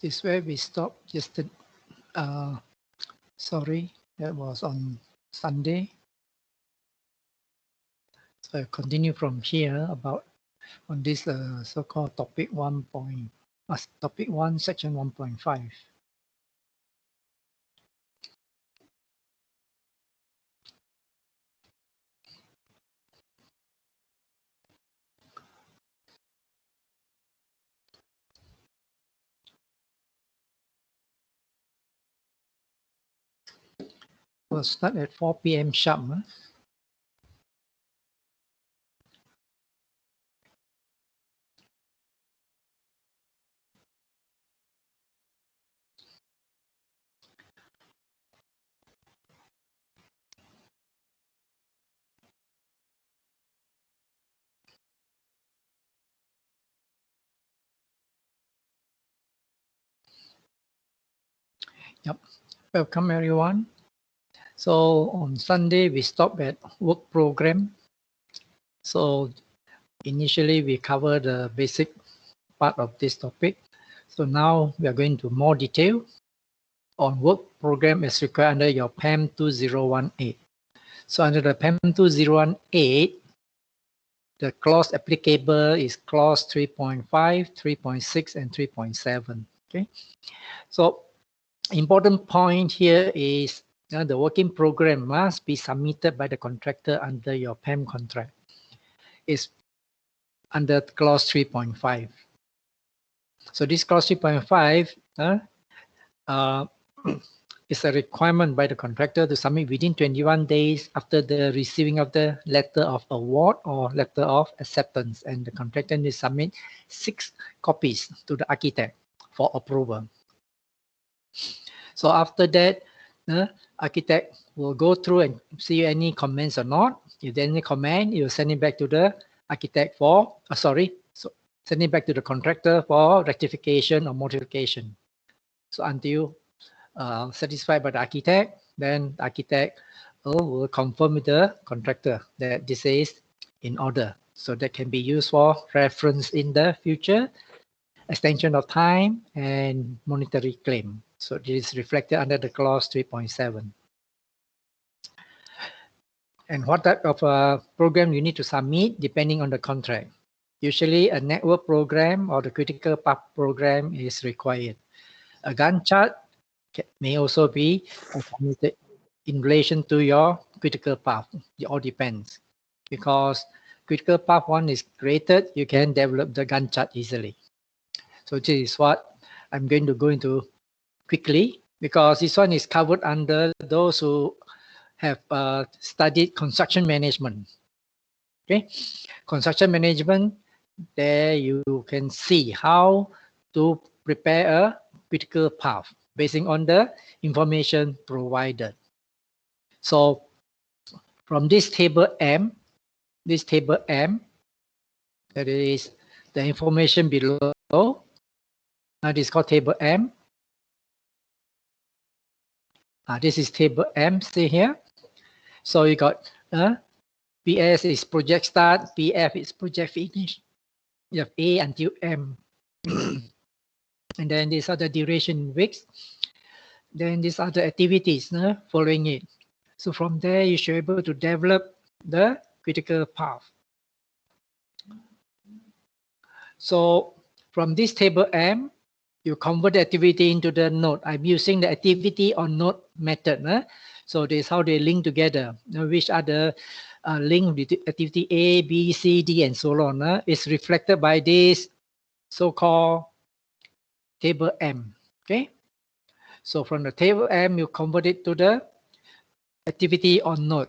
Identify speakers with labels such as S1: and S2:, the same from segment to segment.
S1: This is where we stopped yesterday. Sorry, that was on Sunday. So I continue from here about on this so-called topic 1. Topic 1, section 1.5. We'll start at 4 p.m. sharp. Huh? Yep. Welcome everyone. So on Sunday we stopped at work program. So initially we covered the basic part of this topic. So now we are going to more detail on work program as required under your PAM 2018. So under the PAM 2018, the clause applicable is clause 3.5, 3.6, and 3.7. Okay. So important point here is the working program must be submitted by the contractor under your PAM contract. It's under clause 3.5. So this clause 3.5 is a requirement by the contractor to submit within 21 days after the receiving of the letter of award or letter of acceptance, and the contractor needs to submit 6 copies to the architect for approval. So after that, the architect will go through and see any comments or not. If there's any comment, you send it back to the architect for, send it back to the contractor for rectification or modification. So until satisfied by the architect, then the architect will confirm with the contractor that this is in order. So that can be used for reference in the future, extension of time, and monetary claim. So this is reflected under the clause 3.7. And what type of program you need to submit depending on the contract. Usually a network program or the critical path program is required. A Gantt chart may also be submitted in relation to your critical path. It all depends. Because critical path 1 is created, you can develop the Gantt chart easily. So this is what I'm going to go into quickly, because this one is covered under those who have studied construction management. Okay, construction management, there you can see how to prepare a critical path based on the information provided. So from this table M, that is the information below. Now this is called table M. This is table M, see here. So you got PS is project start, PF is project finish. You have A until M. And then these are the duration in weeks. Then these are the activities following it. So from there, you should be able to develop the critical path. So from this table M, you convert the activity into the node. I'm using the activity or node method. So this is how they link together. Which are the link with activity A, B, C, D, and so on. Is reflected by this so-called table M. Okay. So from the table M, you convert it to the activity or node.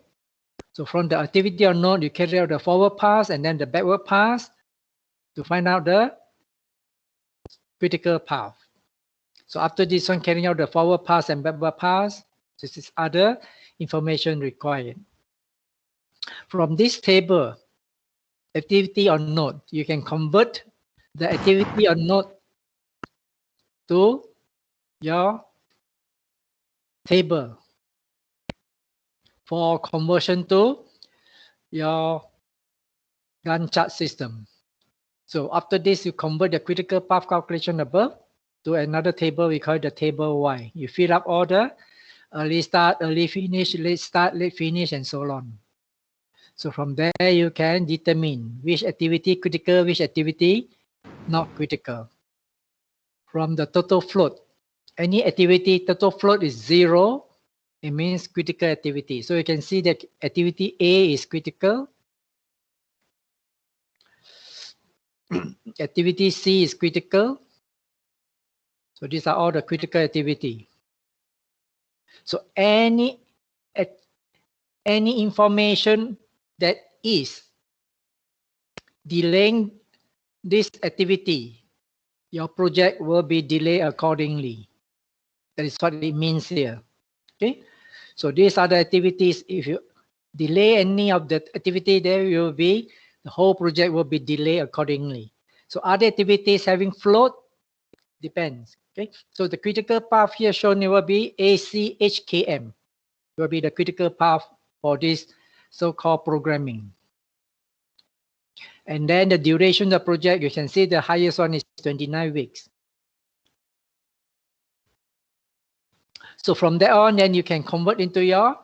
S1: So from the activity or node, you carry out the forward pass and then the backward pass to find out the critical path. So after this one, carrying out the forward pass and backward pass, this is other information required. From this table, activity or node, you can convert the activity or node to your table for conversion to your Gantt chart system. So after this, you convert the critical path calculation above to another table. We call it the table Y. You fill up all the early start, early finish, late start, late finish, and so on. So from there, you can determine which activity critical, which activity not critical. From the total float, any activity total float is 0, it means critical activity. So you can see that activity A is critical. Activity C is critical. So these are all the critical activity. So any information that is delaying this activity, your project will be delayed accordingly. That is what it means here. Okay. So these are the activities. If you delay any of the activity, there will be the whole project will be delayed accordingly. So other activities having float depends. Okay. So the critical path here shown will be ACHKM. Will be the critical path for this so-called programming. And then the duration of the project, you can see the highest one is 29 weeks. So from there on, then you can convert into your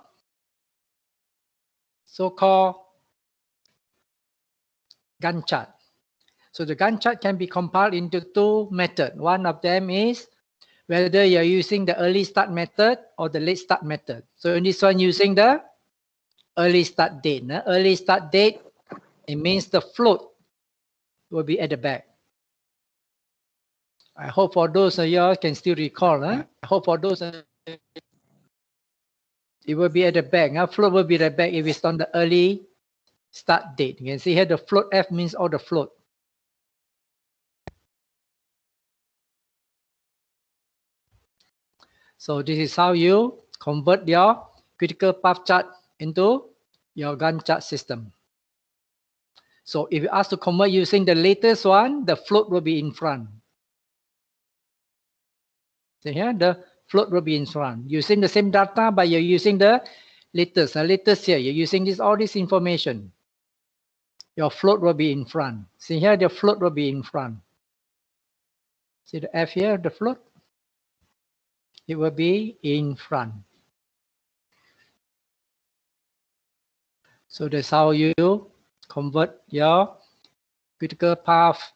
S1: so-called Gantt chart. So the Gantt chart can be compiled into two methods. One of them is whether you're using the early start method or the late start method. So in this one, using the early start date. Early start date, it means the float will be at the back. I hope for those of you can still recall. I hope for those it will be at the back. Float will be at the back if it's on the early start date. You can see here the float F means all the float. So this is how you convert your critical path chart into your Gantt chart system. So if you ask to convert using the latest one, the float will be in front. See here, the float will be in front. Using the same data, but you're using the latest. The latest here, you're using all this information. Your float will be in front. See here, the float will be in front. See the F here, the float? It will be in front. So that's how you convert your critical path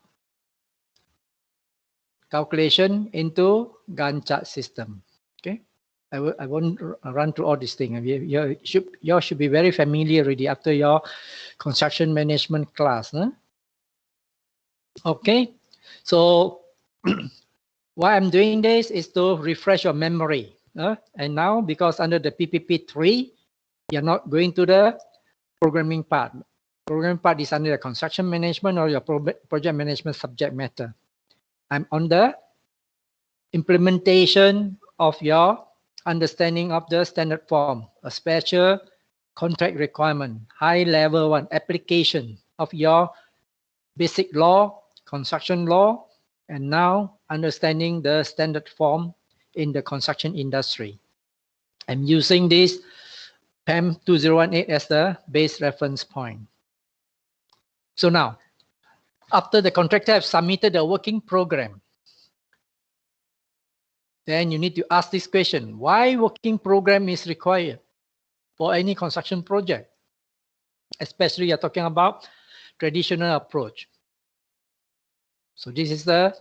S1: calculation into Gantt chart system. Okay, I won't run through all these things. You should be very familiar already after your construction management class. Huh? Okay, so why I'm doing this is to refresh your memory. And now, because under the PPP 3, you're not going to the programming part. Programming part is under the construction management or your project management subject matter. I'm on the implementation of your understanding of the standard form, a special contract requirement, high level one, application of your basic law, construction law, and now understanding the standard form in the construction industry. I'm using this PAM 2018 as the base reference point. So now, after the contractor have submitted the working program, then you need to ask this question: why working program is required for any construction project? Especially you're talking about traditional approach. So this is the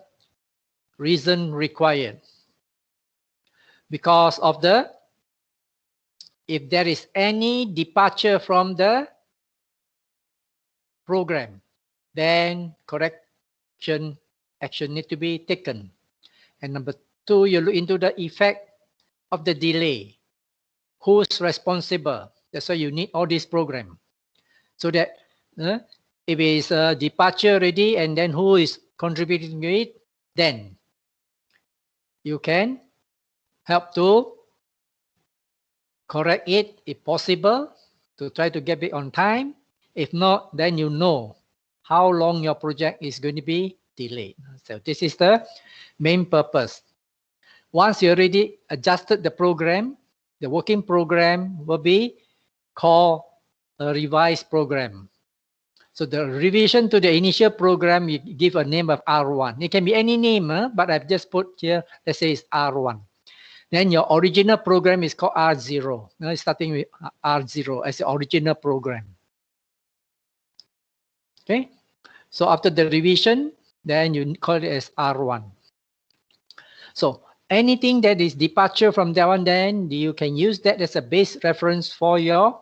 S1: reason required. Because of if there is any departure from the program, then correction action need to be taken. And number two, you look into the effect of the delay. Who's responsible? That's why you need all this program. So that if it's a departure already and then who is contributing to it, then you can help to correct it if possible, to try to get it on time. If not, then you know how long your project is going to be delayed. So this is the main purpose. Once you already adjusted the program, the working program will be called a revised program. So the revision to the initial program, you give a name of R1. It can be any name, but I've just put here, let's say it's R1. Then your original program is called R0. Now it's starting with R0 as the original program. Okay. So after the revision, then you call it as R1. So anything that is departure from that one, then you can use that as a base reference for your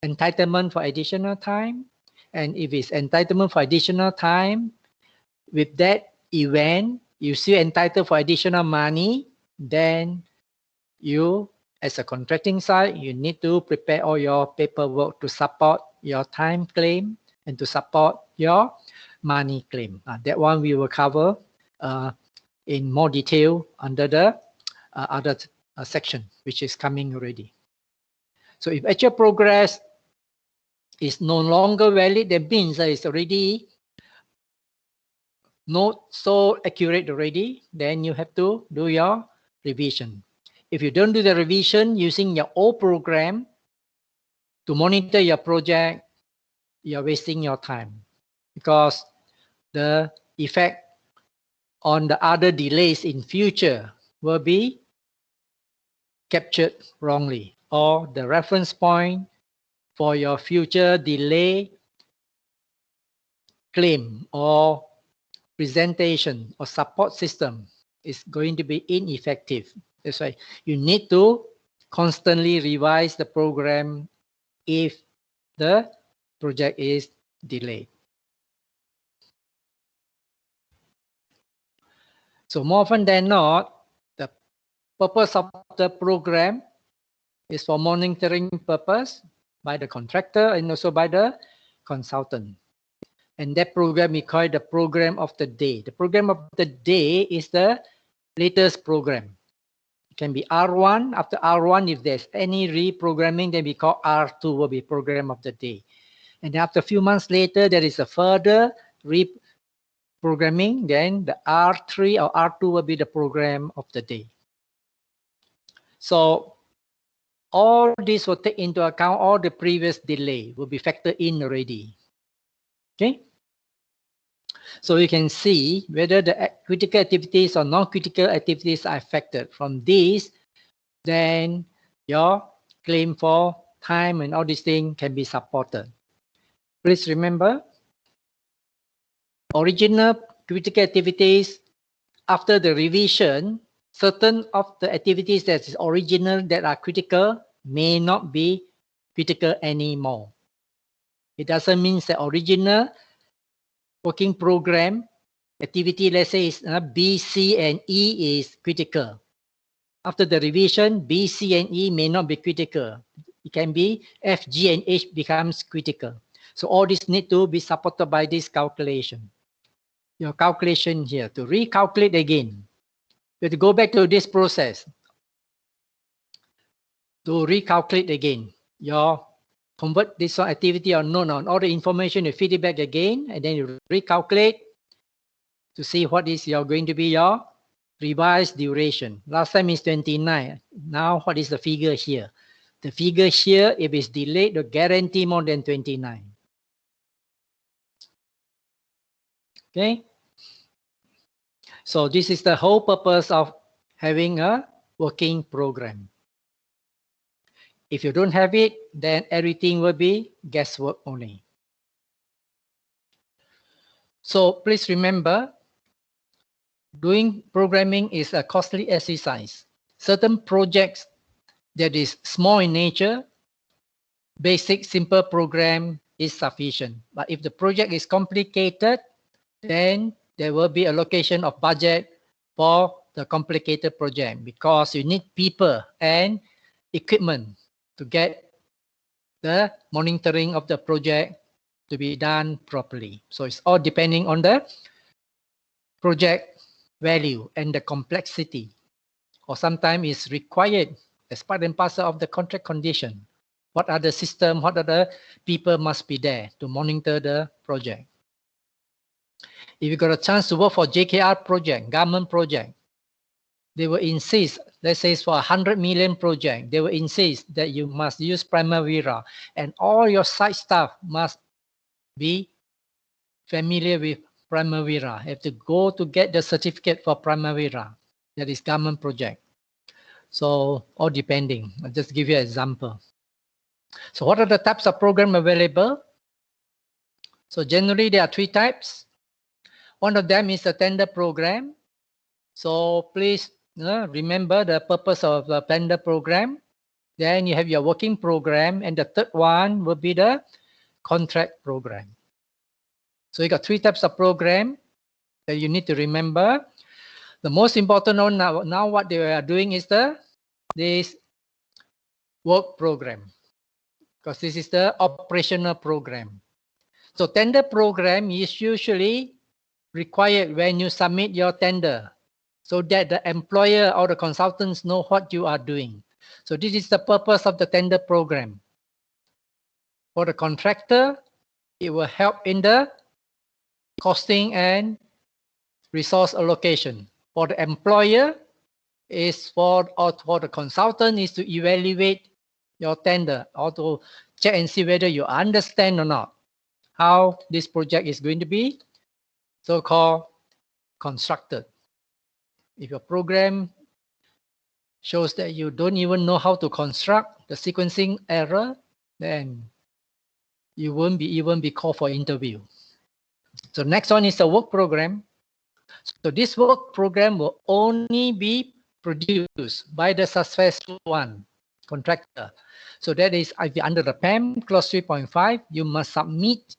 S1: entitlement for additional time. And if it's entitlement for additional time, with that event, you still entitled for additional money, then you, as a contracting side, you need to prepare all your paperwork to support your time claim and to support your money claim. That one we will cover in more detail under the other section, which is coming already. So if actual progress is no longer valid, that means it's already not so accurate already, then you have to do your revision. If you don't do the revision using your old program to monitor your project, you're wasting your time because the effect on the other delays in future will be captured wrongly, or the reference point for your future delay claim or presentation or support system is going to be ineffective. That's why you need to constantly revise the program if the project is delayed. So more often than not, the purpose of the program is for monitoring purpose by the contractor and also by the consultant. And that program we call it the program of the day. The program of the day is the latest program. It can be R1. After R1, if there's any reprogramming, then we call R2 will be program of the day. And after a few months later, there is a further reprogramming. Then the R3 or R2 will be the program of the day. So all this will take into account all the previous delay will be factored in already. Okay. So you can see whether the critical activities or non-critical activities are affected. From this, then your claim for time and all these things can be supported. Please remember, original critical activities, after the revision, certain of the activities that is original that are critical may not be critical anymore. It doesn't mean the original working program activity, let's say is B, C, and E is critical. After the revision, B, C, and E may not be critical. It can be F, G, and H becomes critical. So all this need to be supported by this calculation. Your calculation here to recalculate again. You have to go back to this process to recalculate again. Your convert this activity or no, all the information, you feed it back again, and then you recalculate to see what is going to be your revised duration. Last time is 29. Now what is the figure here? The figure here, if it's delayed, the guarantee more than 29. Okay. So this is the whole purpose of having a working program. If you don't have it, then everything will be guesswork only. So please remember, doing programming is a costly exercise. Certain projects that is small in nature, basic, simple program is sufficient. But if the project is complicated, then there will be allocation of budget for the complicated project because you need people and equipment to get the monitoring of the project to be done properly. So it's all depending on the project value and the complexity, or sometimes it's required as part and parcel of the contract condition. What are the system, what are the people must be there to monitor the project. If you got a chance to work for JKR project, government project, they will insist, let's say for 100 million project, they will insist that you must use Primavera and all your site staff must be familiar with Primavera. Have to go to get the certificate for Primavera. That is government project. So, all depending. I'll just give you an example. So, what are the types of program available? So, generally there are three types. One of them is a tender program. So, please remember the purpose of the tender program. Then you have your working program, and the third one will be the contract program. So you got three types of program that you need to remember. The most important one now what they are doing is this work program, because this is the operational program. So tender program is usually required when you submit your tender, so that the employer or the consultants know what you are doing. So this is the purpose of the tender program. For the contractor, it will help in the costing and resource allocation. For the employer, is for the consultant is to evaluate your tender or to check and see whether you understand or not how this project is going to be so-called constructed. If your program shows that you don't even know how to construct the sequencing error, then you won't even be called for interview. So next one is a work program. So this work program will only be produced by the successful one, contractor. So that is, if you're under the PAM clause 3.5, you must submit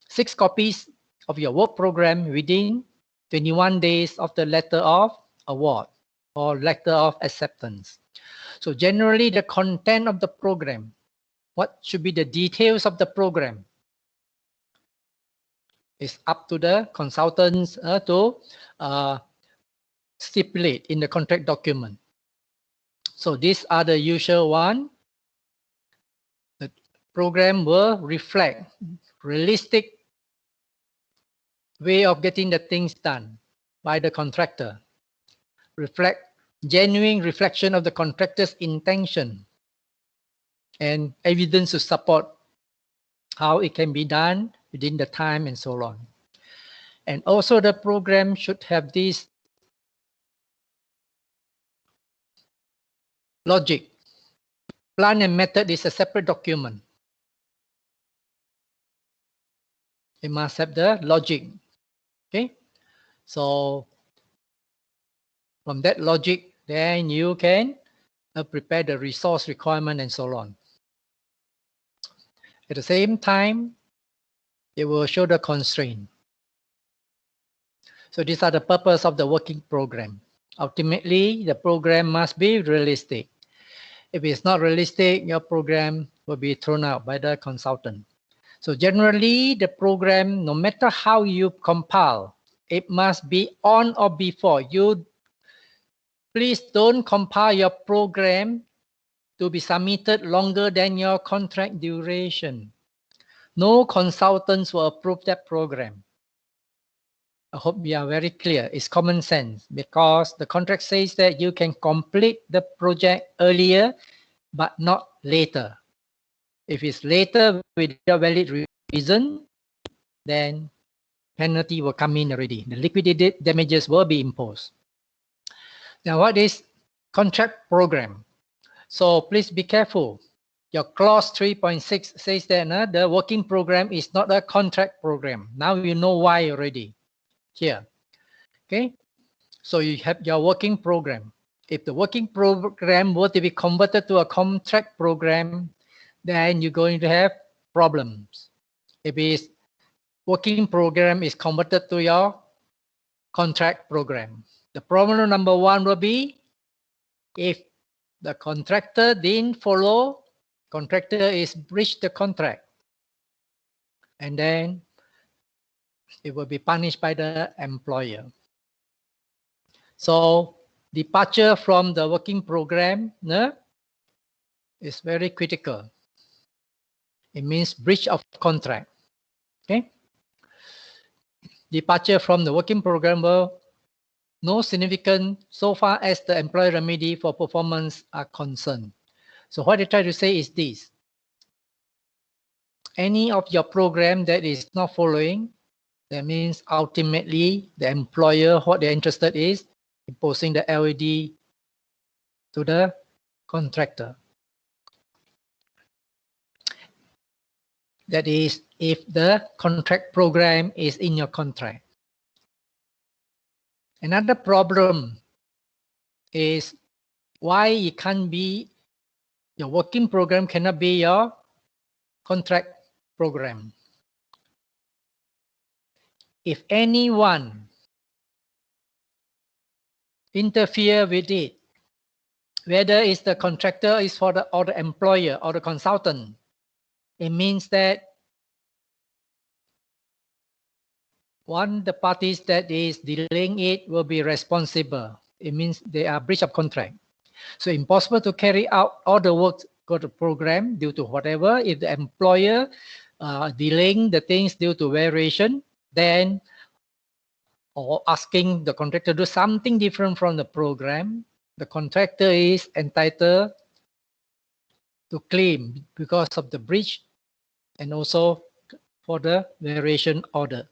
S1: 6 copies of your work program within 21 days of the letter of award or letter of acceptance. So generally the content of the program, what should be the details of the program, is up to the consultants to stipulate in the contract document. So these are the usual one. The program will reflect realistic way of getting the things done by the contractor, reflect genuine reflection of the contractor's intention and evidence to support how it can be done within the time and so on. And also the program should have this logic. Plan and method is a separate document. It must have the logic. Okay, so from that logic, then you can prepare the resource requirement and so on. At the same time, it will show the constraint. So these are the purpose of the working program. Ultimately, the program must be realistic. If it's not realistic, your program will be thrown out by the consultant. So generally, the program, no matter how you compile, it must be on or before. Please don't compile your program to be submitted longer than your contract duration. No consultants will approve that program. I hope we are very clear. It's common sense because the contract says that you can complete the project earlier, but not later. If it's later without valid reason, then penalty will come in already. The liquidated damages will be imposed. Now, what is contract program? So please be careful. Your clause 3.6 says that the working program is not a contract program. Now you know why already here. Okay, so you have your working program. If the working program were to be converted to a contract program, then you're going to have problems. If it's working program is converted to your contract program. The problem number one will be if the contractor didn't follow, contractor is breached the contract, and then it will be punished by the employer. So departure from the working program is very critical. It means breach of contract. Okay. Departure from the working program will no significant so far as the employer remedy for performance are concerned. So what I try to say is this. any of your program that is not following, that means ultimately the employer, what they're interested is imposing the LED to the contractor. That is, if the contract program is in your contract. Another problem is why it can't be, your working program cannot be your contract program. If anyone interfere with it, whether it's the contractor is for the or the employer or the consultant, it means that one the parties that is delaying it will be responsible. It means they are breach of contract. So impossible to carry out all the work for the program due to whatever. If the employer delaying the things due to variation, then or asking the contractor to do something different from the program, the contractor is entitled to claim because of the breach and also for the variation order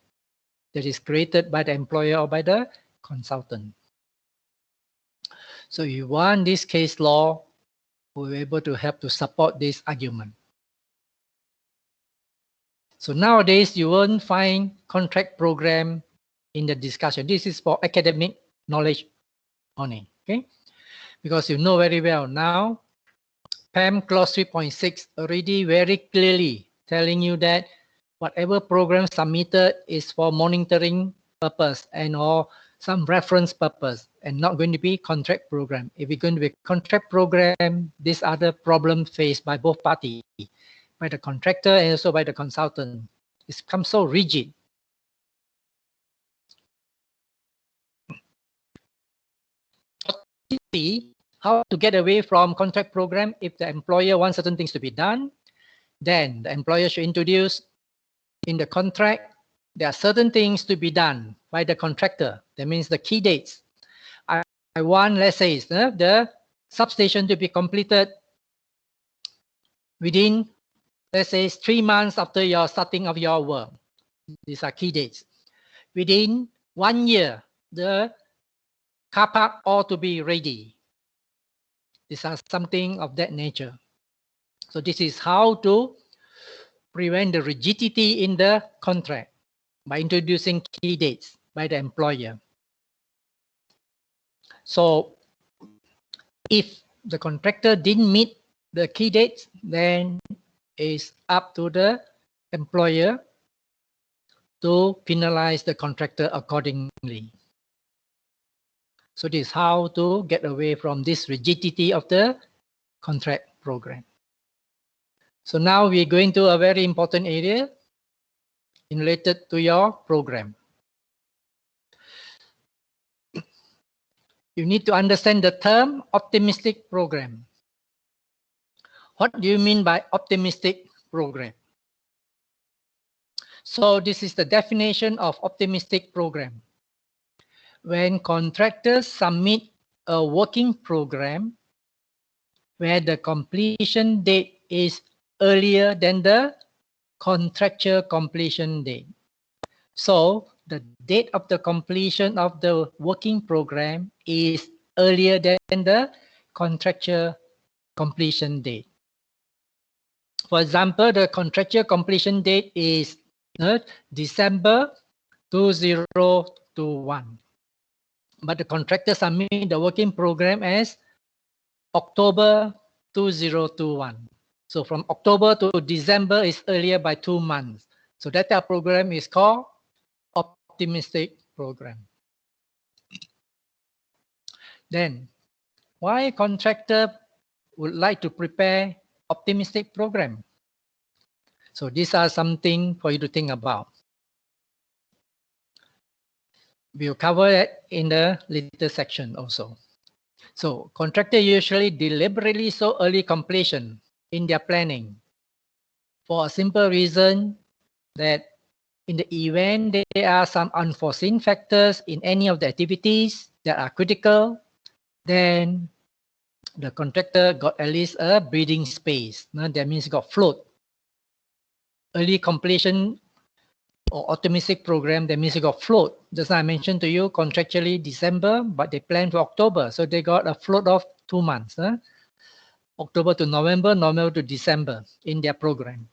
S1: that is created by the employer or by the consultant. So you want this case law, we're able to help to support this argument. So nowadays you won't find contract program in the discussion. This is for academic knowledge only, okay? Because you know very well now, PAM clause 3.6 already very clearly telling you that whatever program submitted is for monitoring purpose and or some reference purpose and not going to be contract program. If it's going to be contract program, these are the problems faced by both parties, by the contractor and also by the consultant. It's become so rigid. See how to get away from contract program. If the employer wants certain things to be done, then the employer should introduce in the contract, there are certain things to be done by the contractor. That means the key dates. I want, let's say, the substation to be completed within, let's say, 3 months after your starting of your work. These are key dates. Within 1 year, the car park ought to be ready. These are something of that nature. So this is how to prevent the rigidity in the contract by introducing key dates by the employer. So if the contractor didn't meet the key dates, then it's up to the employer to penalize the contractor accordingly. So this is how to get away from this rigidity of the contract program. So now we're going to a very important area related to your program. You need to understand the term optimistic program. What do you mean by optimistic program? So this is the definition of optimistic program. When contractors submit a working program where the completion date is earlier than the contractual completion date. So the date of the completion of the working program is earlier than the contractual completion date. For example, the contractual completion date is December 2021. But the contractor submit the working program as October 2021. So from October to December is earlier by 2 months. So that program is called optimistic program. Then, why contractor would like to prepare optimistic program? So these are something for you to think about. We'll cover it in the later section also. So contractor usually deliberately so early completion in their planning for a simple reason that in the event there are some unforeseen factors in any of the activities that are critical, then the contractor got at least a breathing space. That means got float early completion or optimistic program, that means you got float. Just I mentioned to you, contractually December, but they plan for October. So they got a float of 2 months, October to November, November to December in their program.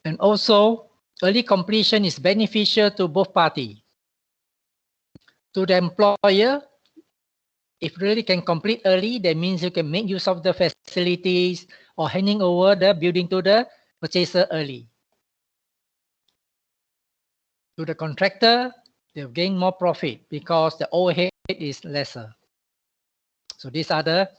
S1: And also, early completion is beneficial to both parties. To the employer, if really can complete early, that means you can make use of the facilities or handing over the building to the purchaser early. To the contractor, they'll gain more profit because the overhead is lesser. So these are the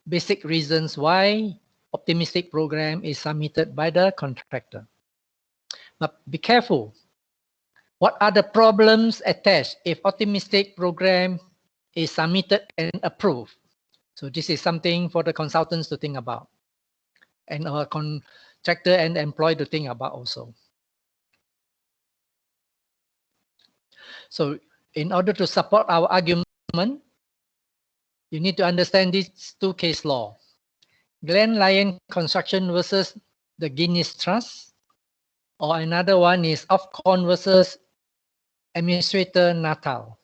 S1: basic reasons why optimistic program is submitted by the contractor. But be careful. What are the problems attached if optimistic program is submitted and approved? So this is something for the consultants to think about, and our contractor and employee to think about also. So in order to support our argument, you need to understand these two case law. Glen Lyon Construction versus the Guinness Trust, or another one is Ofcon versus Administrator Natal.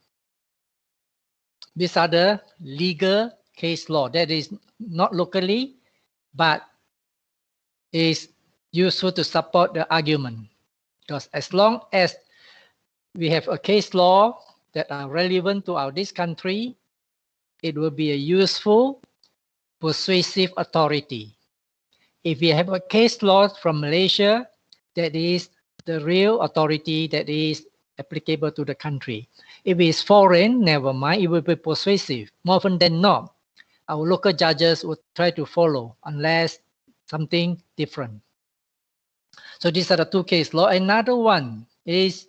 S1: These are the legal case law that is not locally, but is useful to support the argument. Because as long as we have a case law that are relevant to this country, it will be a useful, persuasive authority. If we have a case law from Malaysia, that is the real authority that is applicable to the country. If it is foreign, never mind, it will be persuasive. More often than not, our local judges will try to follow unless something different. So these are the two case law. Another one is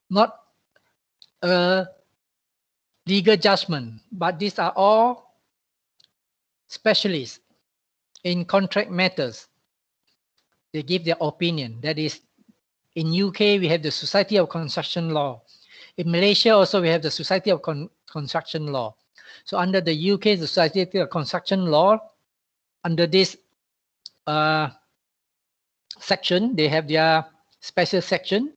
S1: not a legal judgment, but these are all specialists in contract matters. They give their opinion. That is, in UK, we have the Society of Construction Law. In Malaysia, also, we have the Society of Construction Law. So under the UK, the Society of Construction Law, under this section, they have their special section,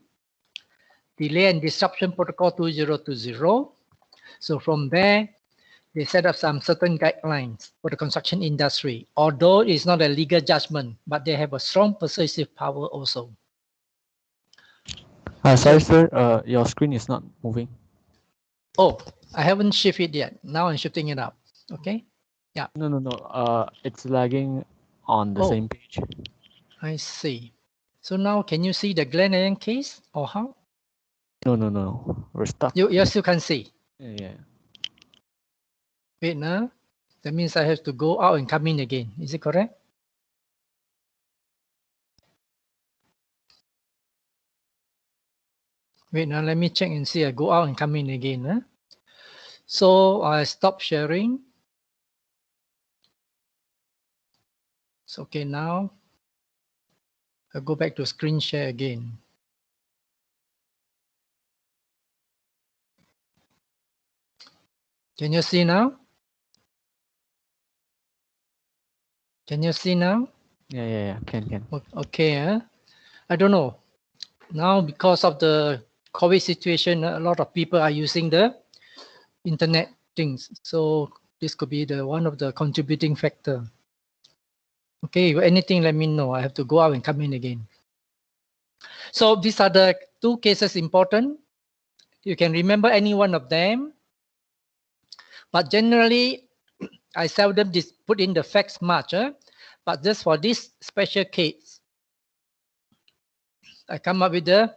S1: Delay and Disruption Protocol 2020. So from there, they set up some certain guidelines for the construction industry. Although it's not a legal judgment, but they have a strong persuasive power also.
S2: Sorry, sir, your screen is not moving.
S1: Oh, I haven't shifted it yet. Now I'm shifting it up. Okay. Yeah.
S2: No. It's lagging on the same page.
S1: I see. So now can you see the Glen Lyon case or how?
S2: No. We're stuck.
S1: You still can see.
S2: Yeah.
S1: Wait now. That means I have to go out and come in again. Is it correct? Wait now, let me check and see. I go out and come in again. So I stop sharing. It's okay now. I'll go back to screen share again. Can you see now? Can you see now?
S2: Yeah. Can.
S1: Okay. I don't know. Now, because of the COVID situation, a lot of people are using the internet things. So this could be one of the contributing factor. Okay, if anything, let me know. I have to go out and come in again. So these are the two cases important. You can remember any one of them. But generally, I seldom put in the facts much. But just for this special case, I come up with the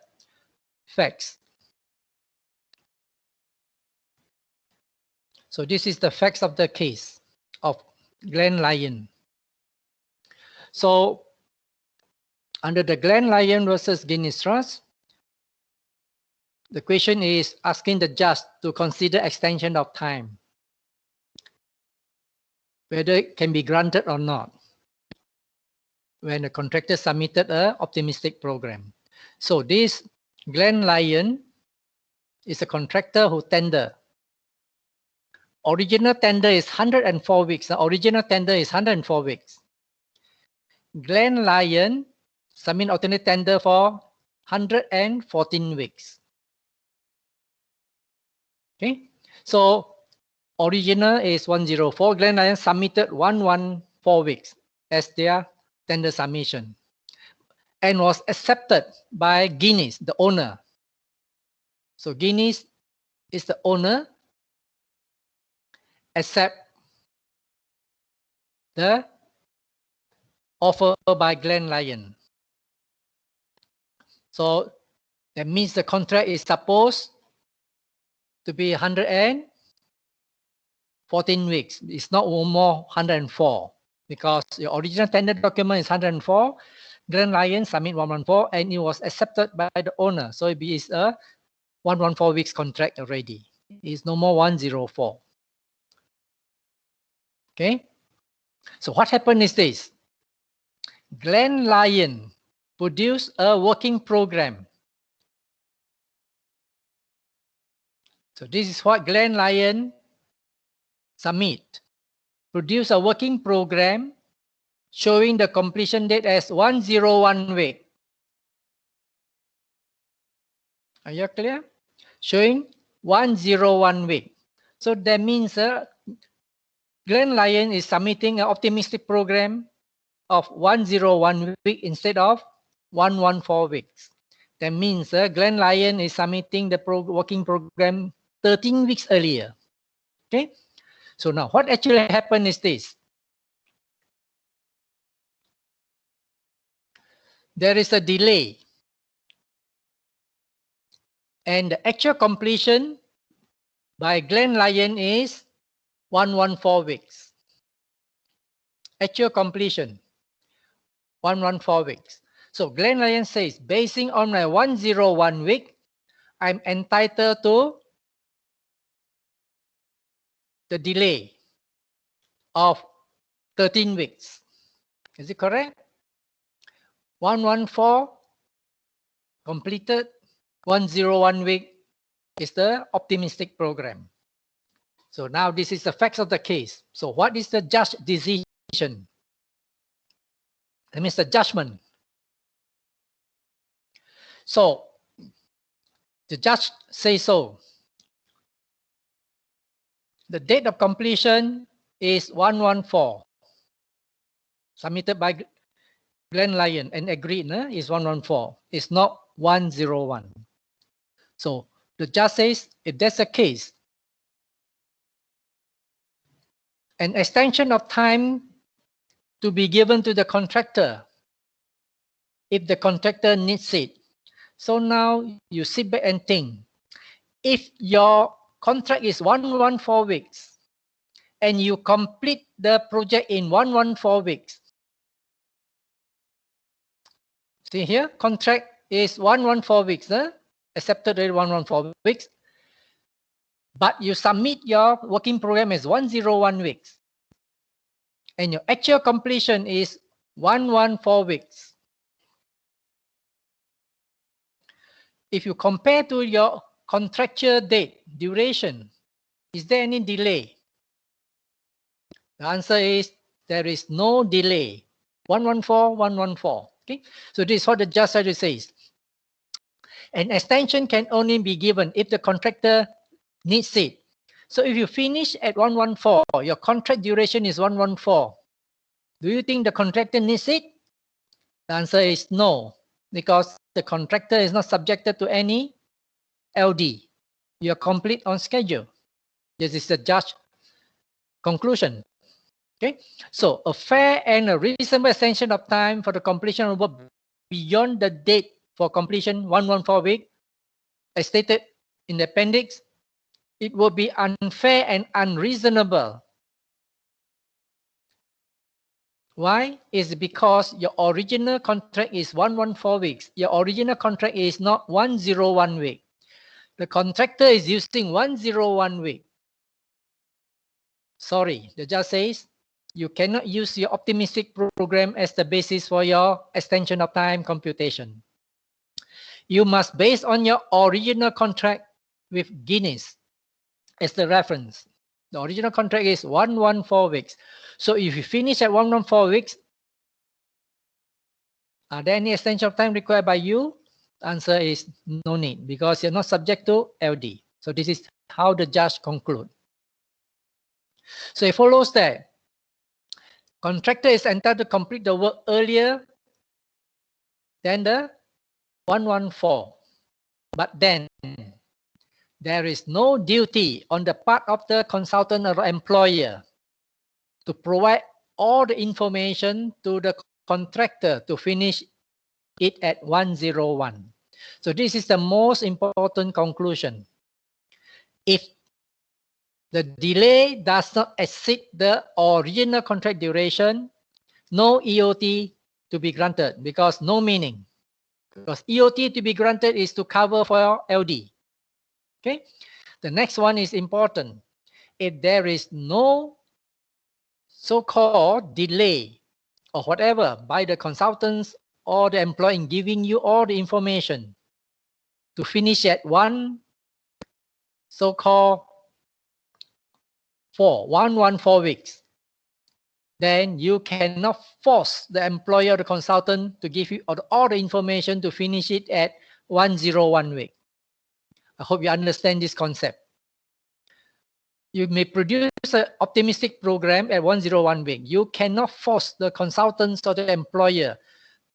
S1: facts. So this is the facts of the case of Glen Lyon. So under the Glen Lyon versus Guinness Trust, the question is asking the judge to consider extension of time, whether it can be granted or not, when the contractor submitted an optimistic program. So this Glen Lyon is a contractor who tender. Original tender is 104 weeks. The original tender is 104 weeks. Glen Lyon submit alternate tender for 114 weeks. Okay, so original is 104. Glen Lyon submitted 114 weeks as their tender submission and was accepted by Guinness, the owner. So Guinness is the owner, accept the offer by Glen Lyon. So that means the contract is supposed to be 114 weeks. It's not more 104 because your original tender document is 104. Glen Lyon submit 114 and it was accepted by the owner. So it is a 114 weeks contract already. It's no more 104. Okay. So what happened is this. Glen Lyon produced a working program. So this is what Glen Lyon submit. Produce a working program showing the completion date as 101 week. Are you clear? Showing 101 week. So that means Glen Lyon is submitting an optimistic program of 101 week instead of 114 weeks. That means Glen Lyon is submitting the working program 13 weeks earlier. Okay. So now what actually happened is this. There is a delay. And the actual completion by Glen Lyon is 114 weeks. Actual completion, 114 weeks. So Glen Lyon says, basing on my 101 week, I'm entitled to the delay of 13 weeks. Is it correct? 114 completed, 101 week is the optimistic program. So now this is the facts of the case. So what is the judge decision? That means the judgment. So the judge says so. The date of completion is 114. Submitted by Glen Lyon and agreed is 114. It's not 101. So the judge says if that's the case, an extension of time to be given to the contractor if the contractor needs it. So now you sit back and think, if your contract is 114 weeks and you complete the project in 114 weeks. See here, contract is 114 weeks, accepted rate 114 weeks. But you submit your working program as 101 weeks. And your actual completion is 114 weeks. If you compare to your contractual date, duration, is there any delay? The answer is there is no delay. 114, 114. Okay, so this is what the judge says. An extension can only be given if the contractor needs it. So if you finish at 114, your contract duration is 114. Do you think the contractor needs it? The answer is no, because the contractor is not subjected to any LD. You are complete on schedule. This is the judge conclusion. Okay, so a fair and a reasonable extension of time for the completion of work beyond the date for completion 114 week, as stated in the appendix, it would be unfair and unreasonable. Why? It's because your original contract is 114 weeks. Your original contract is not 101 week. The contractor is using 101 week. Sorry, the judge says you cannot use your optimistic program as the basis for your extension of time computation. You must base on your original contract with Guinness as the reference. The original contract is 114 weeks. So if you finish at 114 weeks, Are there any extension of time required by you? Answer is no need, because you're not subject to LD. So this is how the judge conclude. So it follows that contractor is entitled to complete the work earlier than the 114. But then there is no duty on the part of the consultant or employer to provide all the information to the contractor to finish it at 101. So this is the most important conclusion. If the delay does not exceed the original contract duration, no EOT to be granted, because no meaning. Because EOT to be granted is to cover for LD. Okay. The next one is important. If there is no so-called delay or whatever by the consultants or the employee in giving you all the information to finish at one so-called 114 weeks, then you cannot force the employer or the consultant to give you all the information to finish it at 101 week. I hope you understand this concept. You may produce an optimistic program at 101 week. You cannot force the consultants or the employer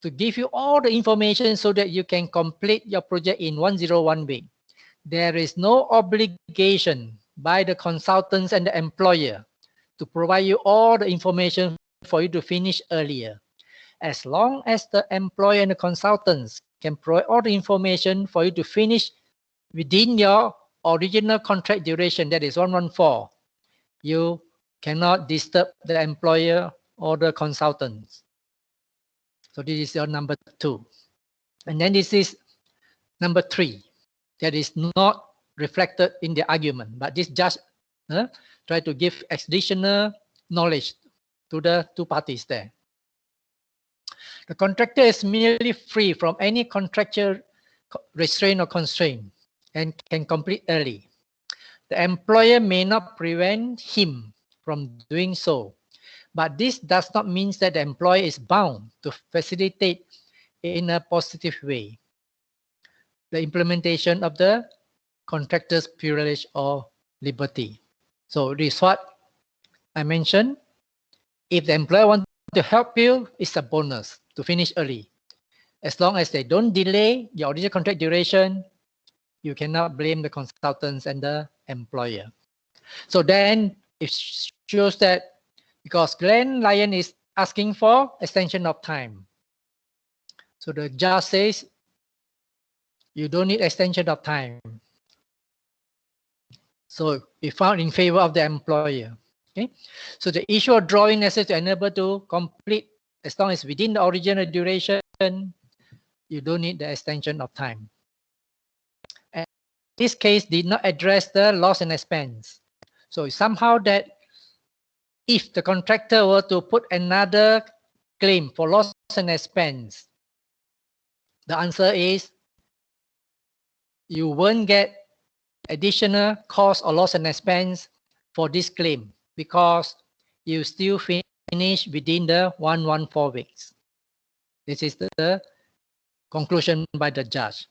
S1: to give you all the information so that you can complete your project in 101 week. There is no obligation by the consultants and the employer to provide you all the information for you to finish earlier. As long as the employer and the consultants can provide all the information for you to finish within your original contract duration, that is 114, you cannot disturb the employer or the consultants. So this is your number 2. And then this is number 3. That is not reflected in the argument, but this just try to give additional knowledge to the two parties there. The contractor is merely free from any contractual restraint or constraint and can complete early. The employer may not prevent him from doing so, but this does not mean that the employer is bound to facilitate in a positive way the implementation of the contractor's privilege or liberty. So this is what I mentioned. If the employer wants to help you, it's a bonus to finish early. As long as they don't delay your original contract duration, you cannot blame the consultants and the employer. So then it shows that because Glenn Lyon is asking for extension of time. So the judge says you don't need extension of time. So we found in favor of the employer. Okay. So the issue of drawing necessary to enable to complete as long as within the original duration, you don't need the extension of time. And this case did not address the loss and expense. So somehow that if the contractor were to put another claim for loss and expense, the answer is you won't get additional cost or loss and expense for this claim because you still finish within the 114 weeks. This is the conclusion by the judge.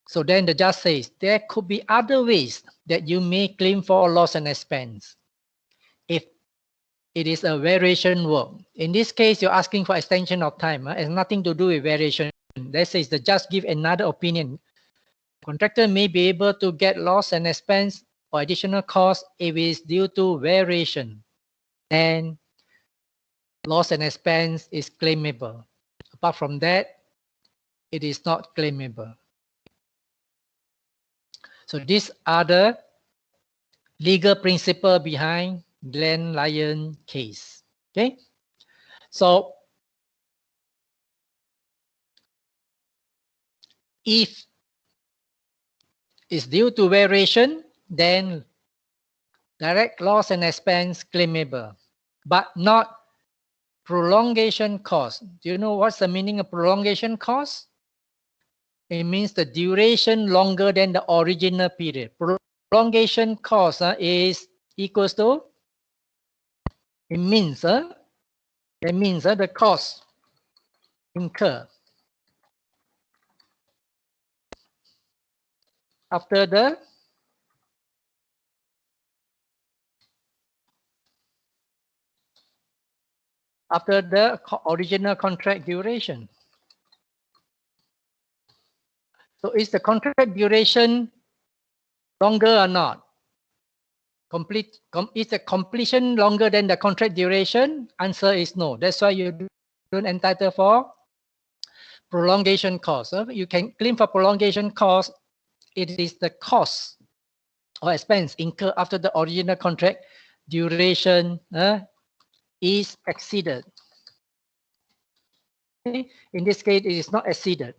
S1: So then the judge says there could be other ways that you may claim for loss and expense if it is a variation work. In this case, you're asking for extension of time. It has nothing to do with variation. That says the judge give another opinion. Contractor may be able to get loss and expense or additional cost if it is due to variation, and loss and expense is claimable. Apart from that, it is not claimable. So these are the legal principle behind Glenn Lyon case. Okay, so if it's due to variation, then direct loss and expense claimable, but not prolongation cost. Do you know what's the meaning of prolongation cost? It means the duration longer than the original period. Prolongation cost is equals to, it means the cost incur after the original contract duration. So is the contract duration longer or not? Is the completion longer than the contract duration? Answer is no. That's why you don't entitle for prolongation cost. You can claim for prolongation cost. It is the cost or expense incurred after the original contract duration is exceeded. Okay? In this case, it is not exceeded.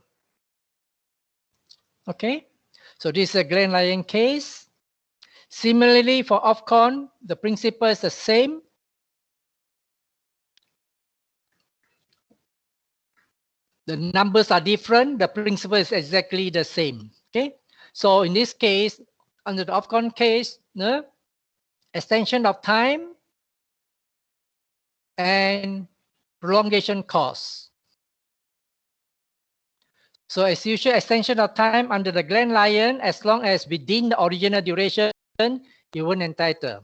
S1: Okay, so this is a Grand Lion case. Similarly, for Ofcon, the principle is the same. The numbers are different. The principle is exactly the same. Okay, so in this case, under the Ofcon case, extension of time and prolongation costs. So as usual, extension of time under the Grand Lion, as long as within the original duration, you won't entitle.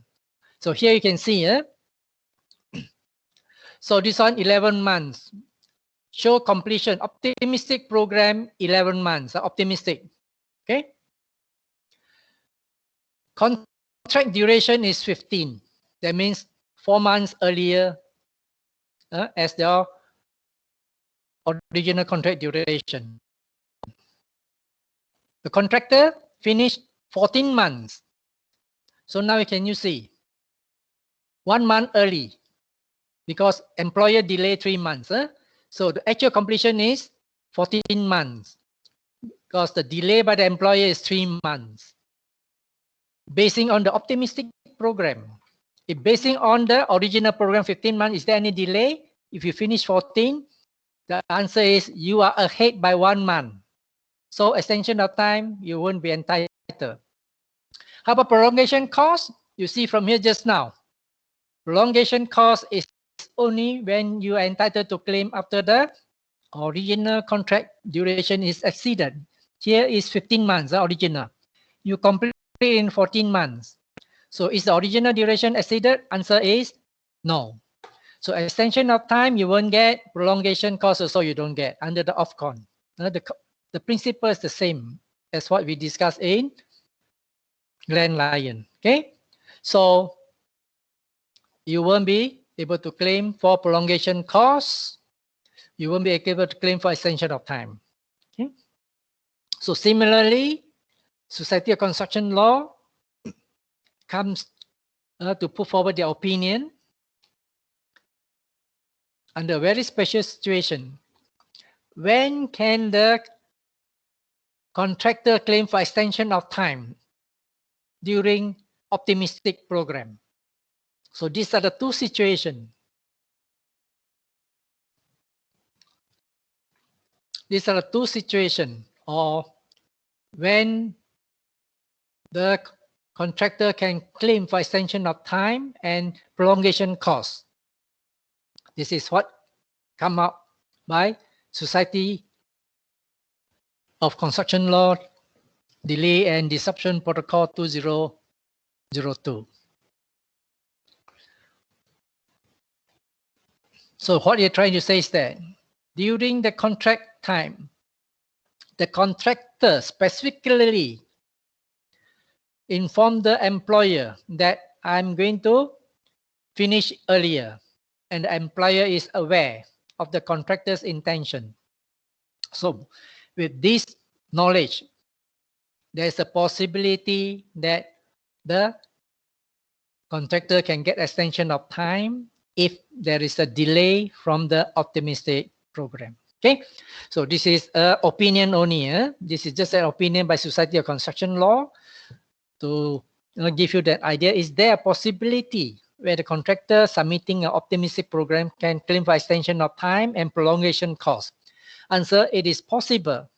S1: So here you can see, so this one 11 months. Show completion, optimistic program, 11 months, optimistic. Okay. Contract duration is 15. That means 4 months earlier as the original contract duration. The contractor finished 14 months. So now can you see 1 month early because employer delayed 3 months. So the actual completion is 14 months because the delay by the employer is 3 months. Basing on the optimistic program. If basing on the original program 15 months, is there any delay? If you finish 14, the answer is you are ahead by 1 month. So extension of time, you won't be entitled. How about prolongation cost? You see from here just now. Prolongation cost is only when you are entitled to claim after the original contract duration is exceeded. Here is 15 months, the original. You complete in 14 months. So is the original duration exceeded? Answer is no. So extension of time, you won't get. Prolongation cost also you don't get under the Ofcon. The principle is the same as what we discussed in Grand Lion. Okay, so you won't be able to claim for prolongation costs. You won't be able to claim for extension of time. Okay, so similarly, Society of Construction Law comes to put forward their opinion under a very special situation. When can the contractor claim for extension of time during optimistic program? So these are the two situations. These are the two situations, or when the contractor can claim for extension of time and prolongation costs. This is what come up by Society of Construction Law Delay and Disruption Protocol 2002. So what you're trying to say is that during the contract time, the contractor specifically inform the employer that I'm going to finish earlier, and the employer is aware of the contractor's intention. So with this knowledge, there's a possibility that the contractor can get extension of time if there is a delay from the optimistic program. Okay, so this is an opinion only. This is just an opinion by Society of Construction Law to give you that idea. Is there a possibility where the contractor submitting an optimistic program can claim for extension of time and prolongation cost? Answer, it is possible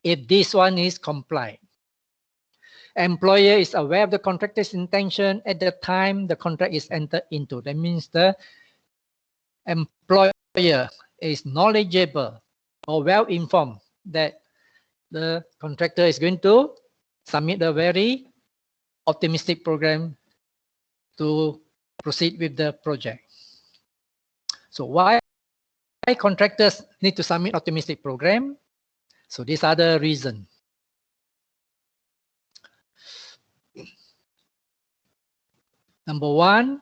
S1: if this one is complied. Employer is aware of the contractor's intention at the time the contract is entered into. That means the employer is knowledgeable or well informed that the contractor is going to submit a very optimistic program to proceed with the project. So why contractors need to submit optimistic program? So these are the reasons. Number one,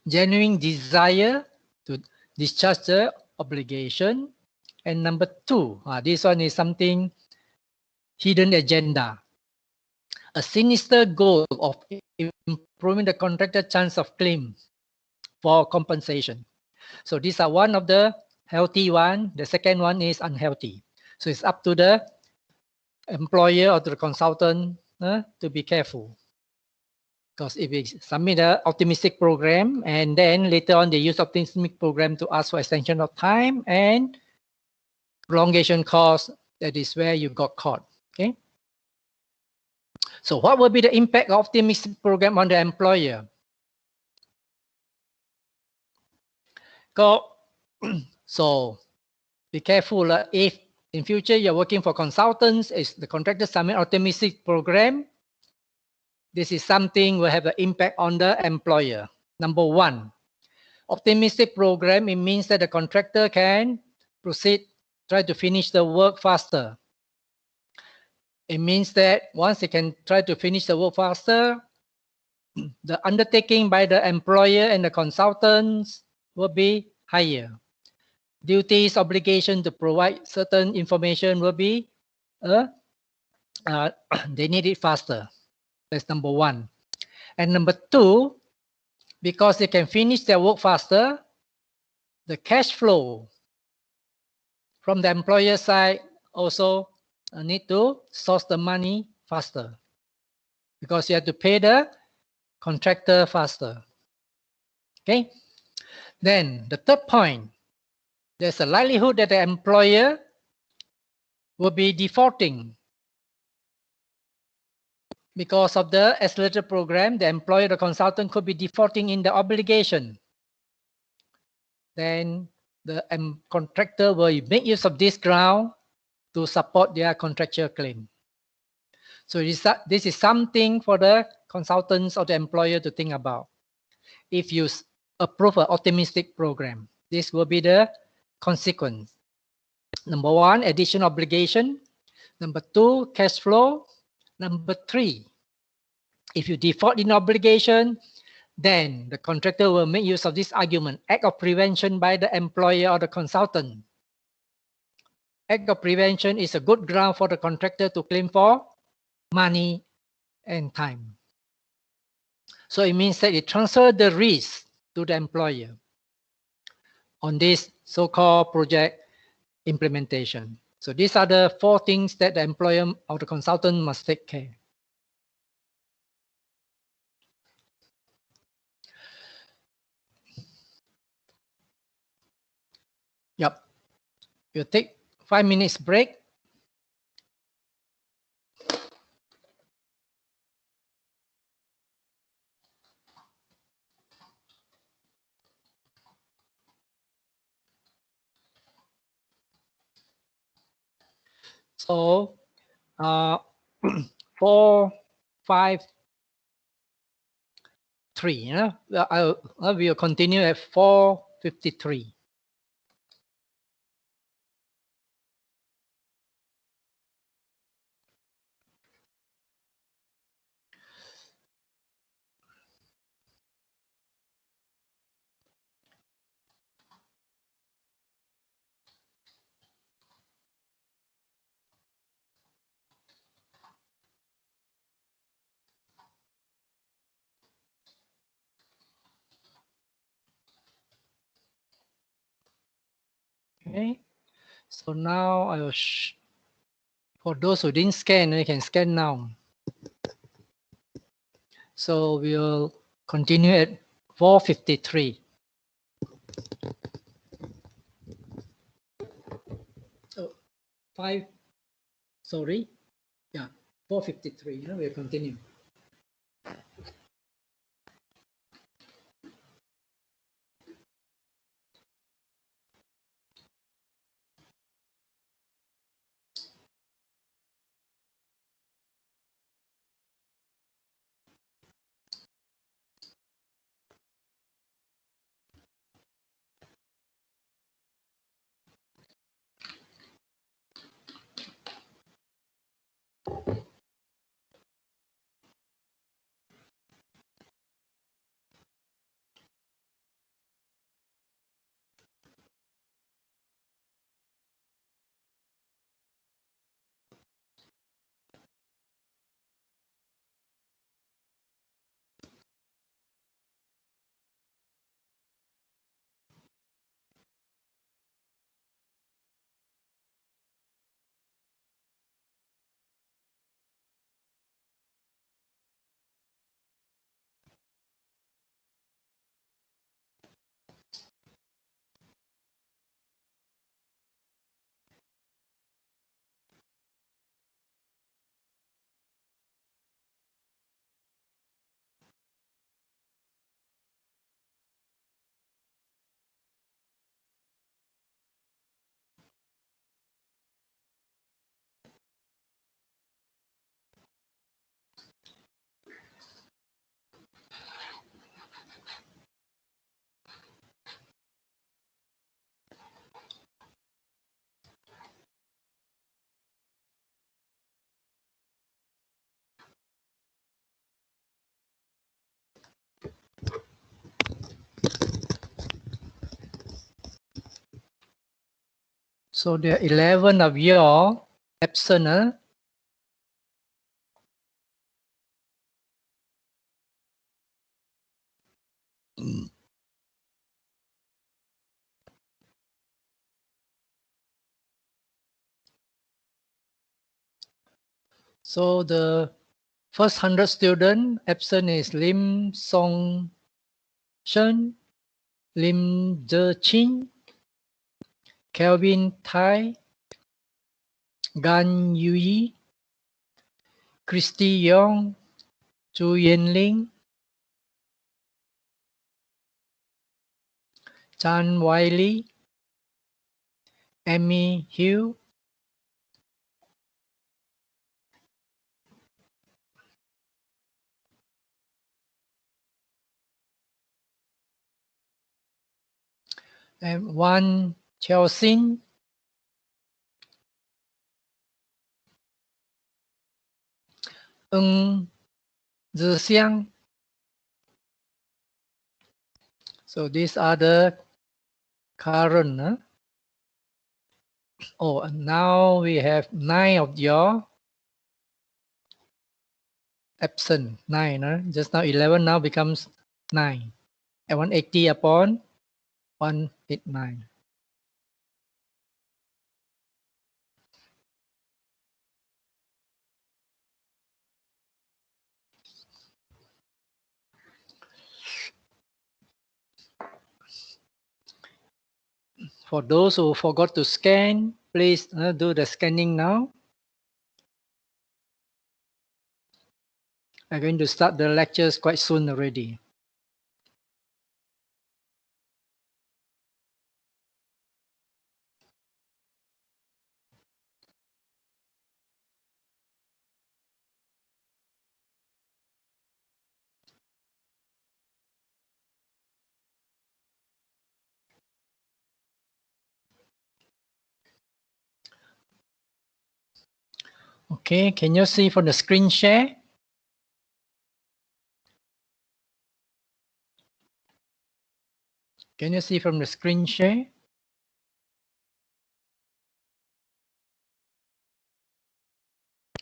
S1: genuine desire to discharge the obligation. And number two, this one is something hidden agenda. A sinister goal of improving the contractor chance of claim for compensation. So these are one of the healthy one. The second one is unhealthy. So it's up to the employer or to the consultant to be careful. Because if we submit an optimistic program and then later on they use optimistic program to ask for extension of time and prolongation cost, that is where you got caught. Okay. So what will be the impact of optimistic program on the employer? So be careful if in future you're working for consultants, is the contractor submit optimistic program, this is something will have an impact on the employer. Number one, optimistic program, it means that the contractor can proceed, try to finish the work faster. It means that once they can try to finish the work faster, the undertaking by the employer and the consultants will be higher. Duties, obligation to provide certain information will be, they need it faster. That's number one. And number two, because they can finish their work faster, the cash flow from the employer side also need to source the money faster because you have to pay the contractor faster. Okay. Then the third point, there's a likelihood that the employer will be defaulting. Because of the accelerated program, the employer, the consultant could be defaulting in the obligation. Then the contractor will make use of this ground to support their contractual claim. So this is something for the consultants or the employer to think about. If you approve an optimistic program, this will be the consequence. Number one, additional obligation. Number two, cash flow. Number three, if you default in obligation, then the contractor will make use of this argument, act of prevention by the employer or the consultant. Act of prevention is a good ground for the contractor to claim for money and time. So it means that it transfers the risk to the employer on this so-called project implementation. So these are the four things that the employer or the consultant must take care. Yep. We'll take 5 minutes break. So 4, 5, 3. I will continue at 4:53. Okay. So now I will, for those who didn't scan, you can scan now. So we'll continue at 4:53. So 5, sorry. Yeah, 4:53. We'll continue. So there are 11 of your absent. So the first 100 student absent is Lim Song Shen, Lim Zhe Qin, Kelvin Tai, Gan Yuyi, Christy Yong, Chu Yenling, Chan Wiley, Amy Hugh, and Wan Xiaoxin, Ng Zixiang. So these are the current. Oh, and now we have 9 of your absent. 9. Just now 11 now becomes 9. And 180 upon 189. For those who forgot to scan, please do the scanning now. I'm going to start the lectures quite soon already. Okay, can you see from the screen share? Can you see from the screen share?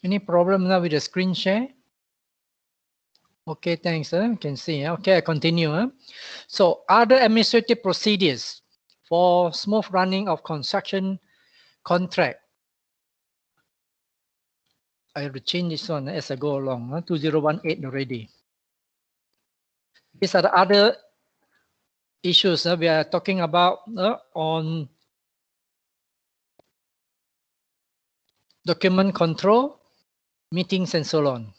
S1: Any problem now with the screen share? Okay, thanks. You can see. Okay, I continue. So other administrative procedures for smooth running of construction contract. I have to change this one as I go along. 2018 already. These are the other issues we are talking about on document control, meetings, and so on.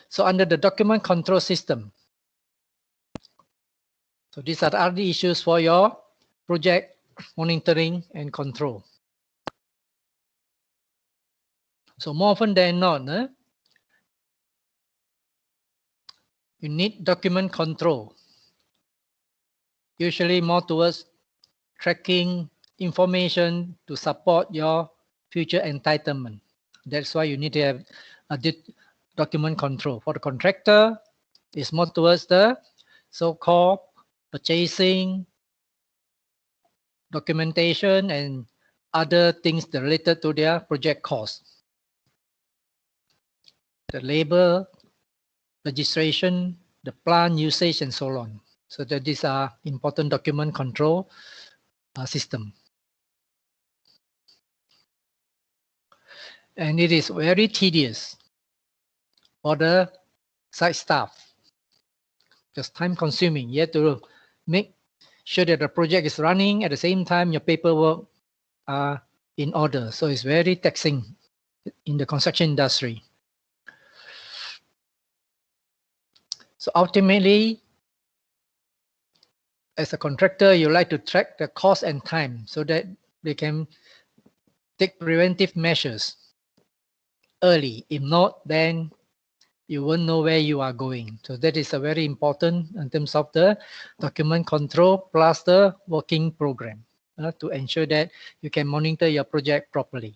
S1: So under the document control system, so these are the other issues for your project monitoring and control. So more often than not, you need document control. Usually more towards tracking information to support your future entitlement. That's why you need to have a document control. For the contractor, it's more towards the so-called purchasing, documentation, and other things related to their project cost. The labor, registration, the plant usage, and so on. So that these are important document control system. And it is very tedious for the site staff. Just time consuming. You have to make sure that the project is running at the same time your paperwork are in order. So it's very taxing in the construction industry. So ultimately, as a contractor, you like to track the cost and time so that they can take preventive measures early. If not, then you won't know where you are going. So that is a very important in terms of the document control plus the working program to ensure that you can monitor your project properly.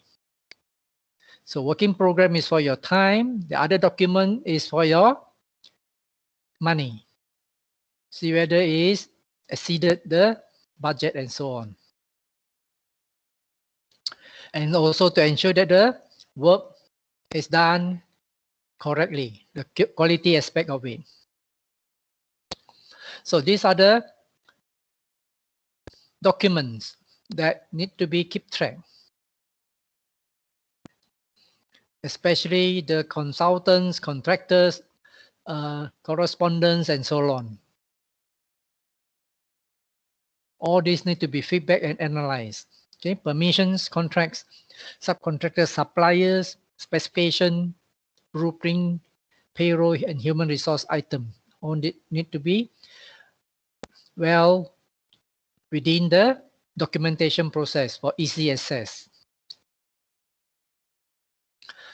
S1: So working program is for your time. The other document is for your money. See whether it is exceeded the budget and so on. and also to ensure that the work is done correctly, the quality aspect of it. So these are the documents that need to be kept track, especially the consultants, contractors, correspondence, and so on. All these need to be feedback and analyzed. Okay, permissions, contracts, subcontractors, suppliers, specification, blueprint, payroll, and human resource item. All need to be well within the documentation process for easy access.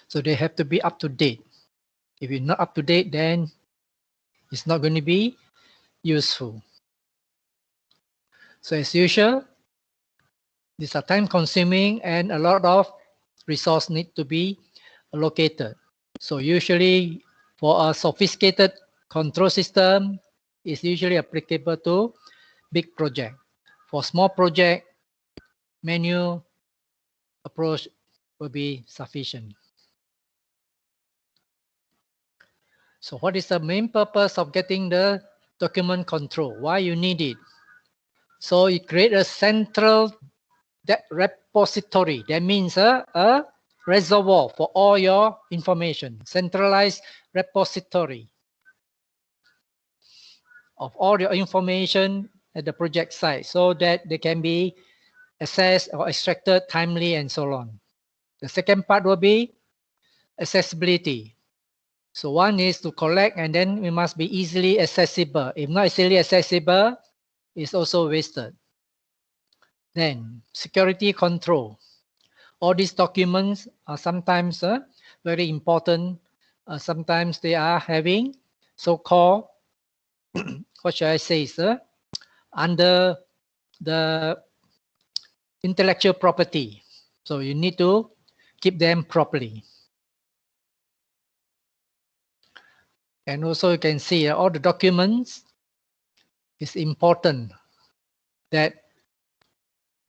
S1: So they have to be up to date. If you're not up to date, then it's not going to be useful. So as usual, these are time consuming and a lot of resource need to be allocated. So usually for a sophisticated control system, it's usually applicable to big project. For small project, manual approach will be sufficient. So what is the main purpose of getting the document control? Why you need it? So it creates a central repository. That means a reservoir for all your information, centralized repository of all your information at the project site so that they can be accessed or extracted timely and so on. The second part will be accessibility. So one is to collect and then it must be easily accessible. If not easily accessible, it's also wasted. Then security control. All these documents are sometimes very important. Sometimes they are having so-called, what should I say, under the intellectual property. So you need to keep them properly. And also you can see all the documents is important that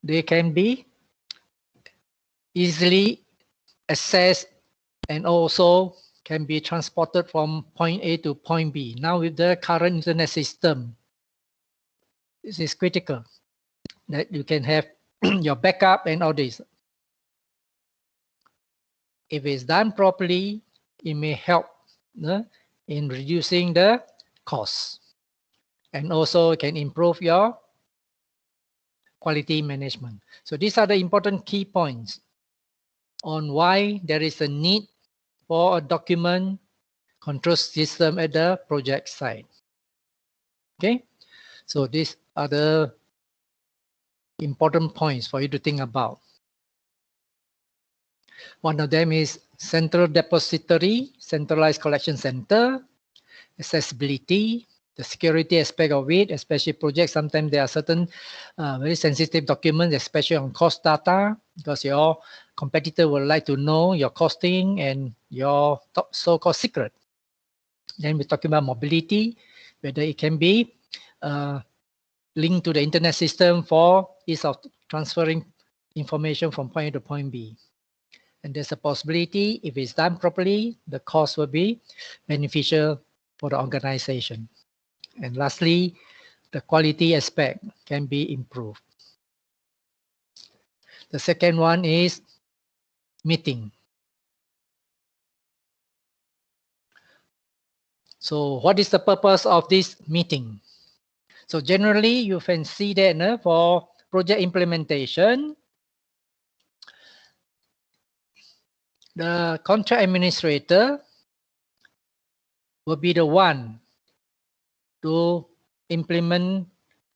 S1: they can be easily accessed and also can be transported from point A to point B. Now with the current internet system, this is critical that you can have your backup and all this. If it's done properly, it may help in reducing the costs and also can improve your quality management. So these are the important key points on why there is a need for a document control system at the project site. Okay, so these are the important points for you to think about. One of them is central depository, centralized collection center, accessibility, the security aspect of it, especially projects. Sometimes there are certain very sensitive documents, especially on cost data, because your competitor would like to know your costing and your so-called secret. Then we're talking about mobility, whether it can be linked to the internet system for ease of transferring information from point A to point B. And there's a possibility, if it's done properly, the cost will be beneficial for the organization. And lastly, the quality aspect can be improved. The second one is meeting. So what is the purpose of this meeting? So generally, you can see that for project implementation, the contract administrator will be the one to implement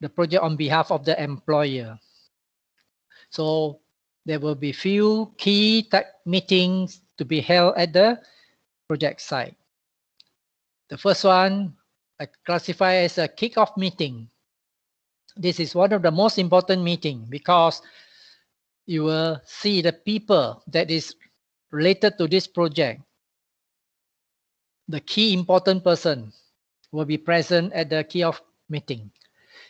S1: the project on behalf of the employer. So there will be few key meetings to be held at the project site. The first one I classify as a kick-off meeting. This is one of the most important meetings because you will see the people that is related to this project. The key important person will be present at the kick-off meeting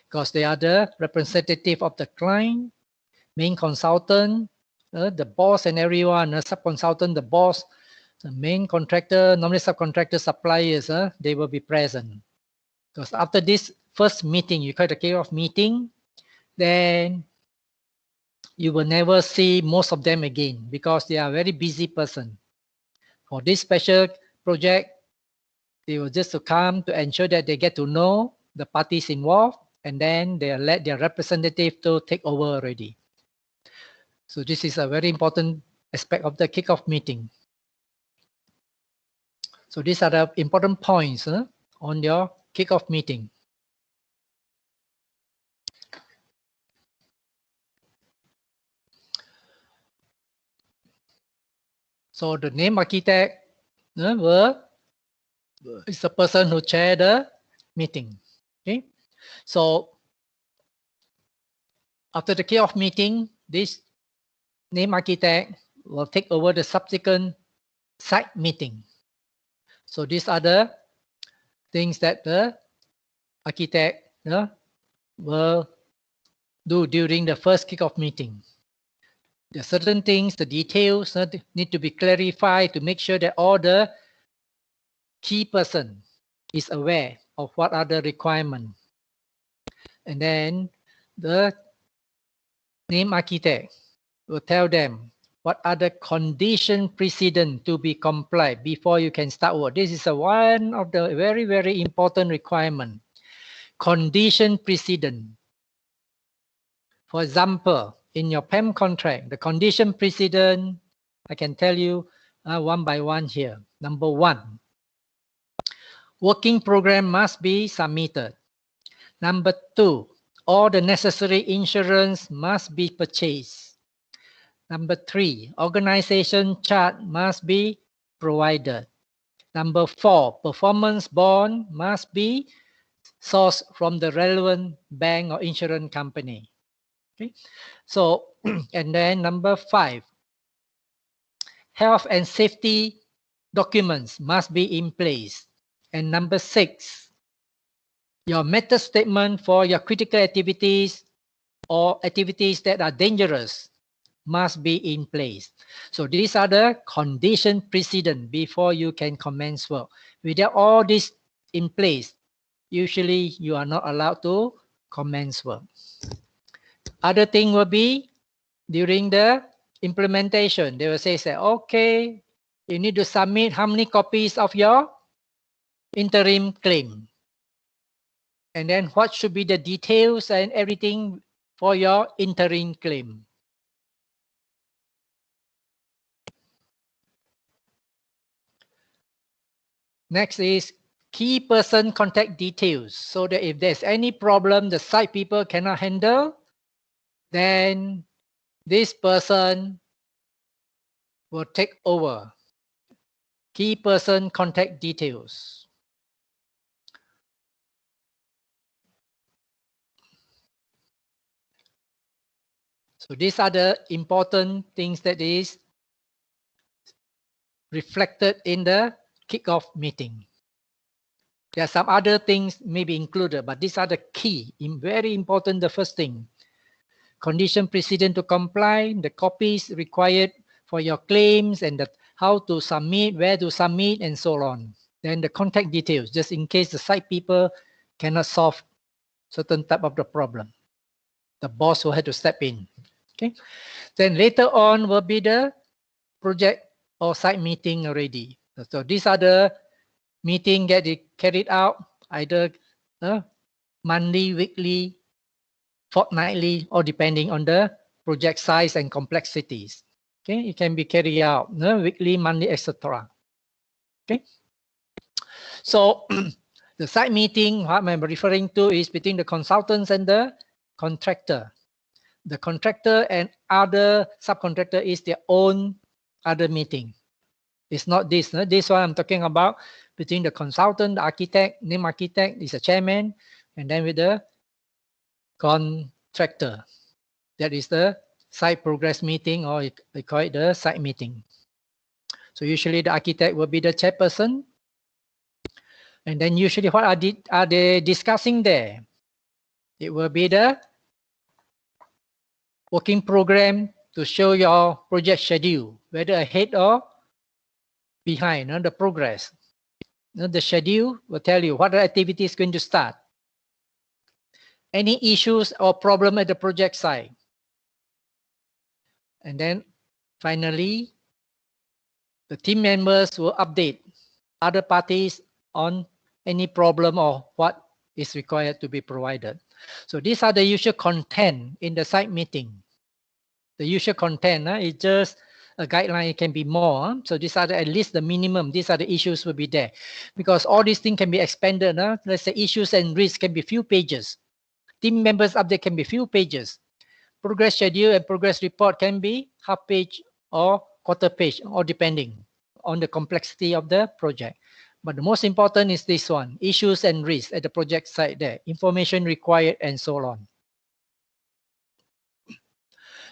S1: because they are the representative of the client, main consultant, the boss and everyone, sub-consultant, the boss, the main contractor, normally subcontractor, suppliers, they will be present. Because after this first meeting, you call the kick-off meeting, then you will never see most of them again because they are a very busy person. For this special project, they will just to come to ensure that they get to know the parties involved, and then they let their representative to take over already. So this is a very important aspect of the kickoff meeting. So these are the important points on your kickoff meeting. So the name architect is the person who chaired the meeting. Okay. So after the kickoff meeting, this name architect will take over the subsequent site meeting. So these are the things that the architect will do during the first kickoff meeting. There are certain things, the details need to be clarified to make sure that all the key person is aware of what are the requirements. And then the name architect will tell them what are the condition precedent to be complied before you can start work. This is one of the very, very important requirement. Condition precedent. For example, in your PEM contract, the condition precedent, I can tell you one by one here. Number one, working program must be submitted. Number two, all the necessary insurance must be purchased. Number three, organization chart must be provided. Number four, performance bond must be sourced from the relevant bank or insurance company. Okay. So, and then number five, health and safety documents must be in place. And number six, your method statement for your critical activities or activities that are dangerous must be in place. So these are the condition precedent before you can commence work. Without all this in place, usually you are not allowed to commence work. Other thing will be during the implementation, they will say, okay, you need to submit how many copies of your interim claim. And then what should be the details and everything for your interim claim. Next is key person contact details, so that if there's any problem the site people cannot handle, then this person will take over. Key person contact details. So these are the important things that is reflected in the kickoff meeting. There are some other things maybe included, but these are the key, very important, the first thing. Condition precedent to comply, the copies required for your claims, and how to submit, where to submit, and so on. Then the contact details, just in case the site people cannot solve certain type of the problem. The boss will have to step in. Okay. Then later on will be the project or site meeting already. So these are the meeting that is carried out either monthly, weekly, fortnightly, or depending on the project size and complexities. Okay, it can be carried out weekly, monthly, etc. Okay, so the site meeting, what I'm referring to is between the consultants and the contractor. The contractor and other subcontractor is their own other meeting. It's not this. This one I'm talking about between the consultant, the architect, name architect is a chairman, and then with the contractor. That is the site progress meeting, or they call it the site meeting. So usually the architect will be the chairperson. And then usually what are they discussing there? It will be the working program to show your project schedule, whether ahead or behind, the progress. The schedule will tell you what the activity is going to start. Any issues or problem at the project site. And then finally, the team members will update other parties on any problem or what is required to be provided. So these are the usual content in the site meeting. The usual content is just a guideline. It can be more. So these are at least the minimum. These are the issues will be there, because all these things can be expanded. Let's say issues and risks can be few pages. Team members update can be few pages. Progress schedule and progress report can be half page or quarter page, or depending on the complexity of the project. But the most important is this one, issues and risks at the project site there, information required and so on.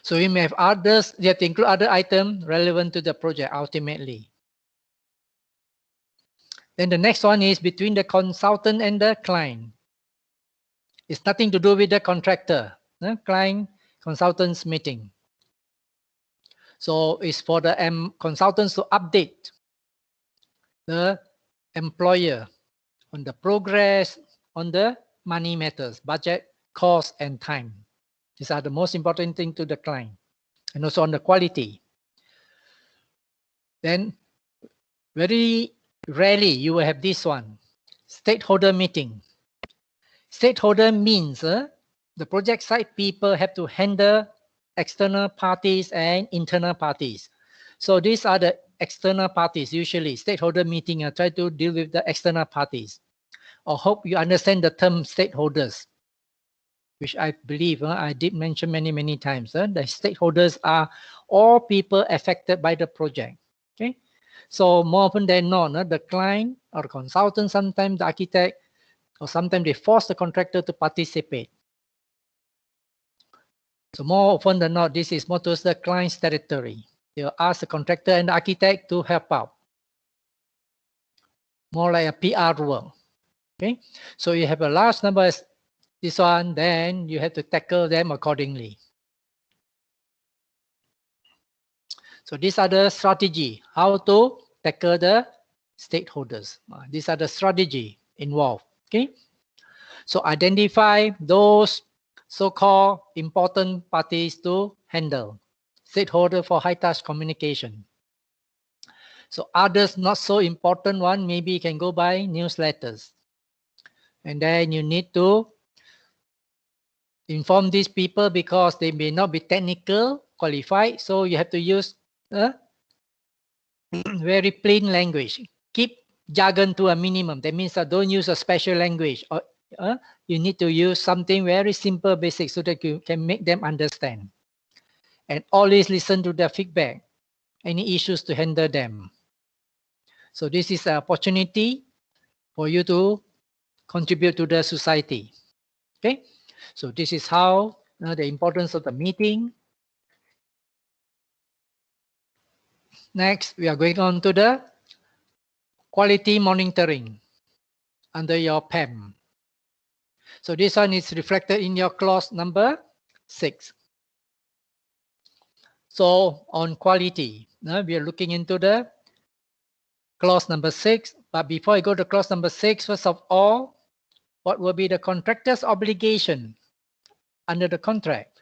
S1: So we may have others, you have to include other items relevant to the project ultimately. Then the next one is between the consultant and the client. It's nothing to do with the contractor, client consultants meeting. So it's for the consultants to update the employer on the progress, on the money matters, budget, cost, and time. These are the most important thing to the client, and also on the quality. Then very rarely you will have this one, stakeholder meeting. Stakeholder means the project site people have to handle external parties and internal parties. So these are the external parties. Usually stakeholder meeting try to deal with the external parties. I hope you understand the term stakeholders, which I believe I did mention many times. The stakeholders are all people affected by the project. Okay, so more often than not, the client or the consultant, sometimes the architect, or sometimes they force the contractor to participate. So more often than not, this is more towards the client's territory. They'll ask the contractor and the architect to help out. More like a PR work. Okay, so you have a large number as this one, then you have to tackle them accordingly. So these are the strategy, how to tackle the stakeholders. These are the strategy involved. Okay, so identify those so-called important parties to handle. Stakeholder for high-touch communication. So others not so important one, maybe you can go by newsletters. And then you need to inform these people because they may not be technical qualified. So you have to use very plain language. Keep jargon to a minimum. That means don't use a special language. Or you need to use something very simple, basic, so that you can make them understand. And always listen to their feedback. Any issues to handle them. So this is an opportunity for you to contribute to the society. Okay, so this is how the importance of the meeting. Next, we are going on to the quality monitoring under your PEM. So this one is reflected in your clause number 6. So on quality, we are looking into the clause number 6. But before I go to clause number 6, first of all, what will be the contractor's obligation under the contract?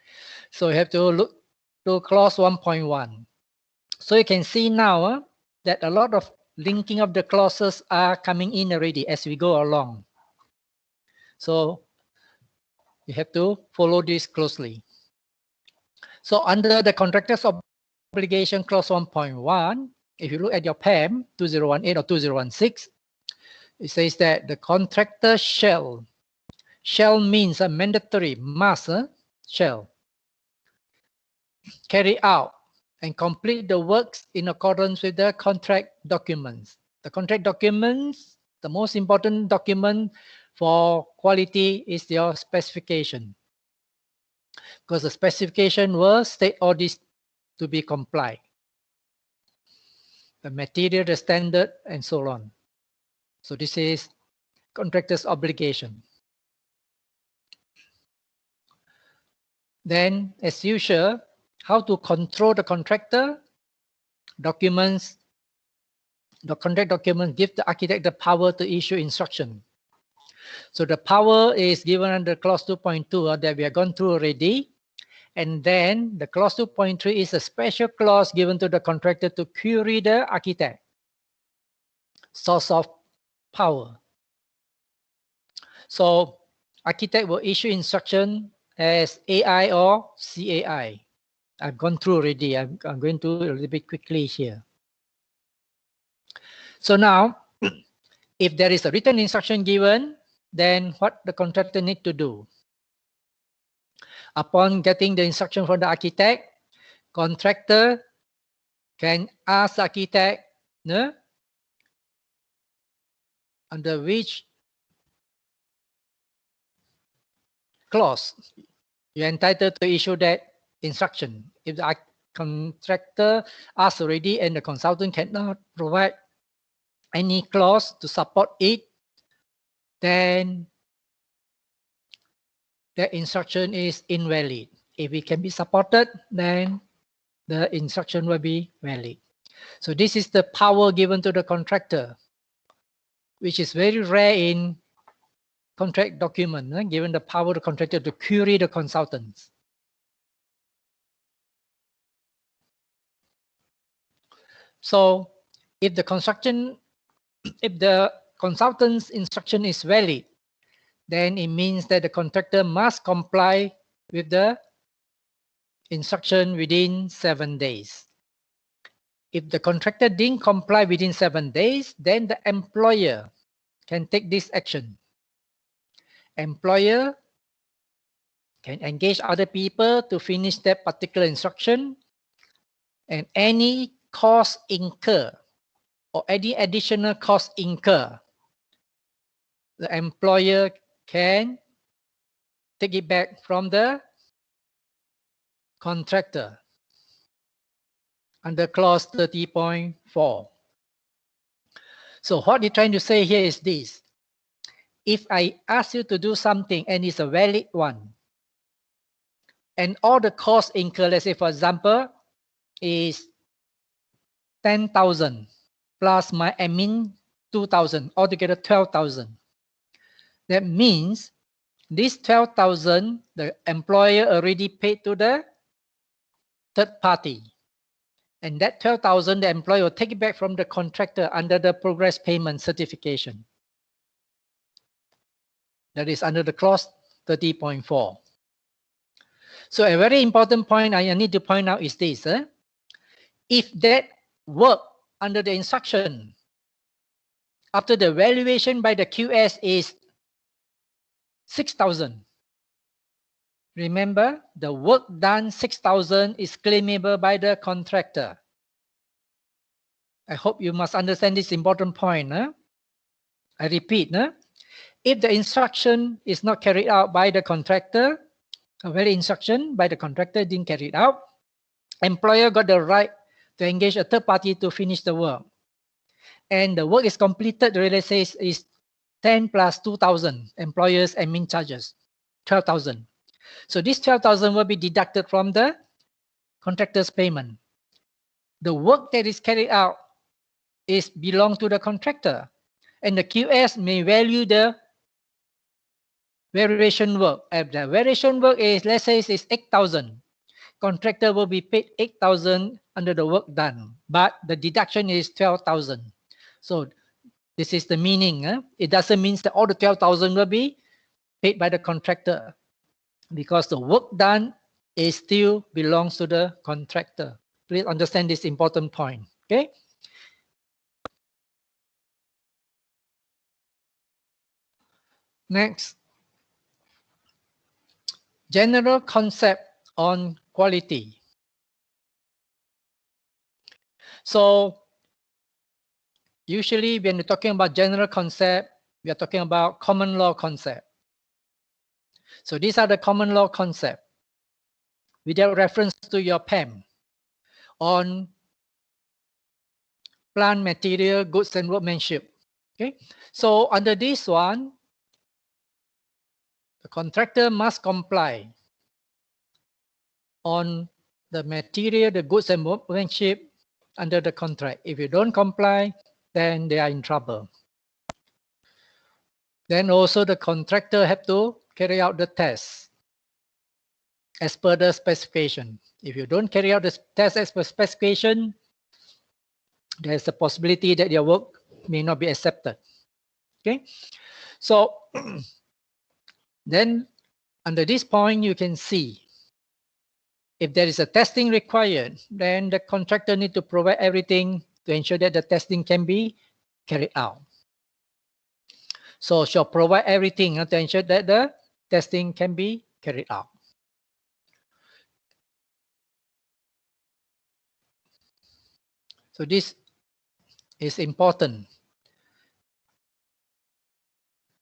S1: So you have to look to clause 1.1. So you can see now that a lot of linking of the clauses are coming in already as we go along. So you have to follow this closely. So under the contractor's obligation clause 1.1, if you look at your PEM 2018 or 2016, it says that the contractor shall means a mandatory, must, shall carry out and complete the works in accordance with the contract documents. The contract documents, the most important document for quality is your specification, because the specification will state all this to be complied. The material, the standard, and so on. So this is contractor's obligation. Then, as usual, how to control the contractor. Documents, the contract document give the architect the power to issue instruction. So the power is given under clause 2.2 that we have gone through already. And then the clause 2.3 is a special clause given to the contractor to query the architect. Source of power. So architect will issue instruction as AI or CAI. I've gone through already. I'm going to a little bit quickly here. So now, if there is a written instruction given, then what the contractor need to do? Upon getting the instruction from the architect, contractor can ask the architect, no, under which clause you're entitled to issue that instruction. If the contractor asks already and the consultant cannot provide any clause to support it, then the instruction is invalid. If it can be supported, then the instruction will be valid. So this is the power given to the contractor, which is very rare in contract document, given the power to the contractor to query the consultants. So if the consultant's instruction is valid, then it means that the contractor must comply with the instruction within 7 days. If the contractor didn't comply within 7 days, then the employer can take this action. Employer can engage other people to finish that particular instruction, and any cost incur or any additional cost incur, the employer can take it back from the contractor under clause 30.4. So what they're trying to say here is this. If I ask you to do something and it's a valid one, and all the costs incurred, let's say for example, is 10,000 plus my admin 2,000, altogether 12,000. That means this 12,000, the employer already paid to the third party. And that 12,000, the employer will take it back from the contractor under the progress payment certification. That is under the clause 30.4. So a very important point I need to point out is this. If that work under the instruction after the valuation by the QS is 6,000. Remember, the work done 6,000 is claimable by the contractor. I hope you must understand this important point. I repeat, if the instruction is not carried out by the contractor, a very instruction by the contractor didn't carry it out, employer got the right to engage a third party to finish the work. And the work is completed, let's say is 10 plus 2,000 employers admin charges, 12,000. So this 12,000 will be deducted from the contractor's payment. The work that is carried out belongs to the contractor, and the QS may value the variation work. If the variation work is, let's say, is 8,000, contractor will be paid 8,000 under the work done, but the deduction is 12,000. So this is the meaning. It doesn't mean that all the 12,000 will be paid by the contractor, because the work done still belongs to the contractor. Please understand this important point. Okay. Next, general concept on quality. So usually when we're talking about general concept, we are talking about common law concept. So these are the common law concept without reference to your PAM on plant material, goods and workmanship. Okay. So under this one, the contractor must comply on the material, the goods and workmanship under the contract. If you don't comply, then they are in trouble. Then also the contractor have to carry out the test as per the specification. If you don't carry out the test as per specification, there's a possibility that your work may not be accepted. Okay, so then under this point, you can see if there is a testing required, then the contractor need to provide everything to ensure that the testing can be carried out. So shall provide everything to ensure that the testing can be carried out. So this is important.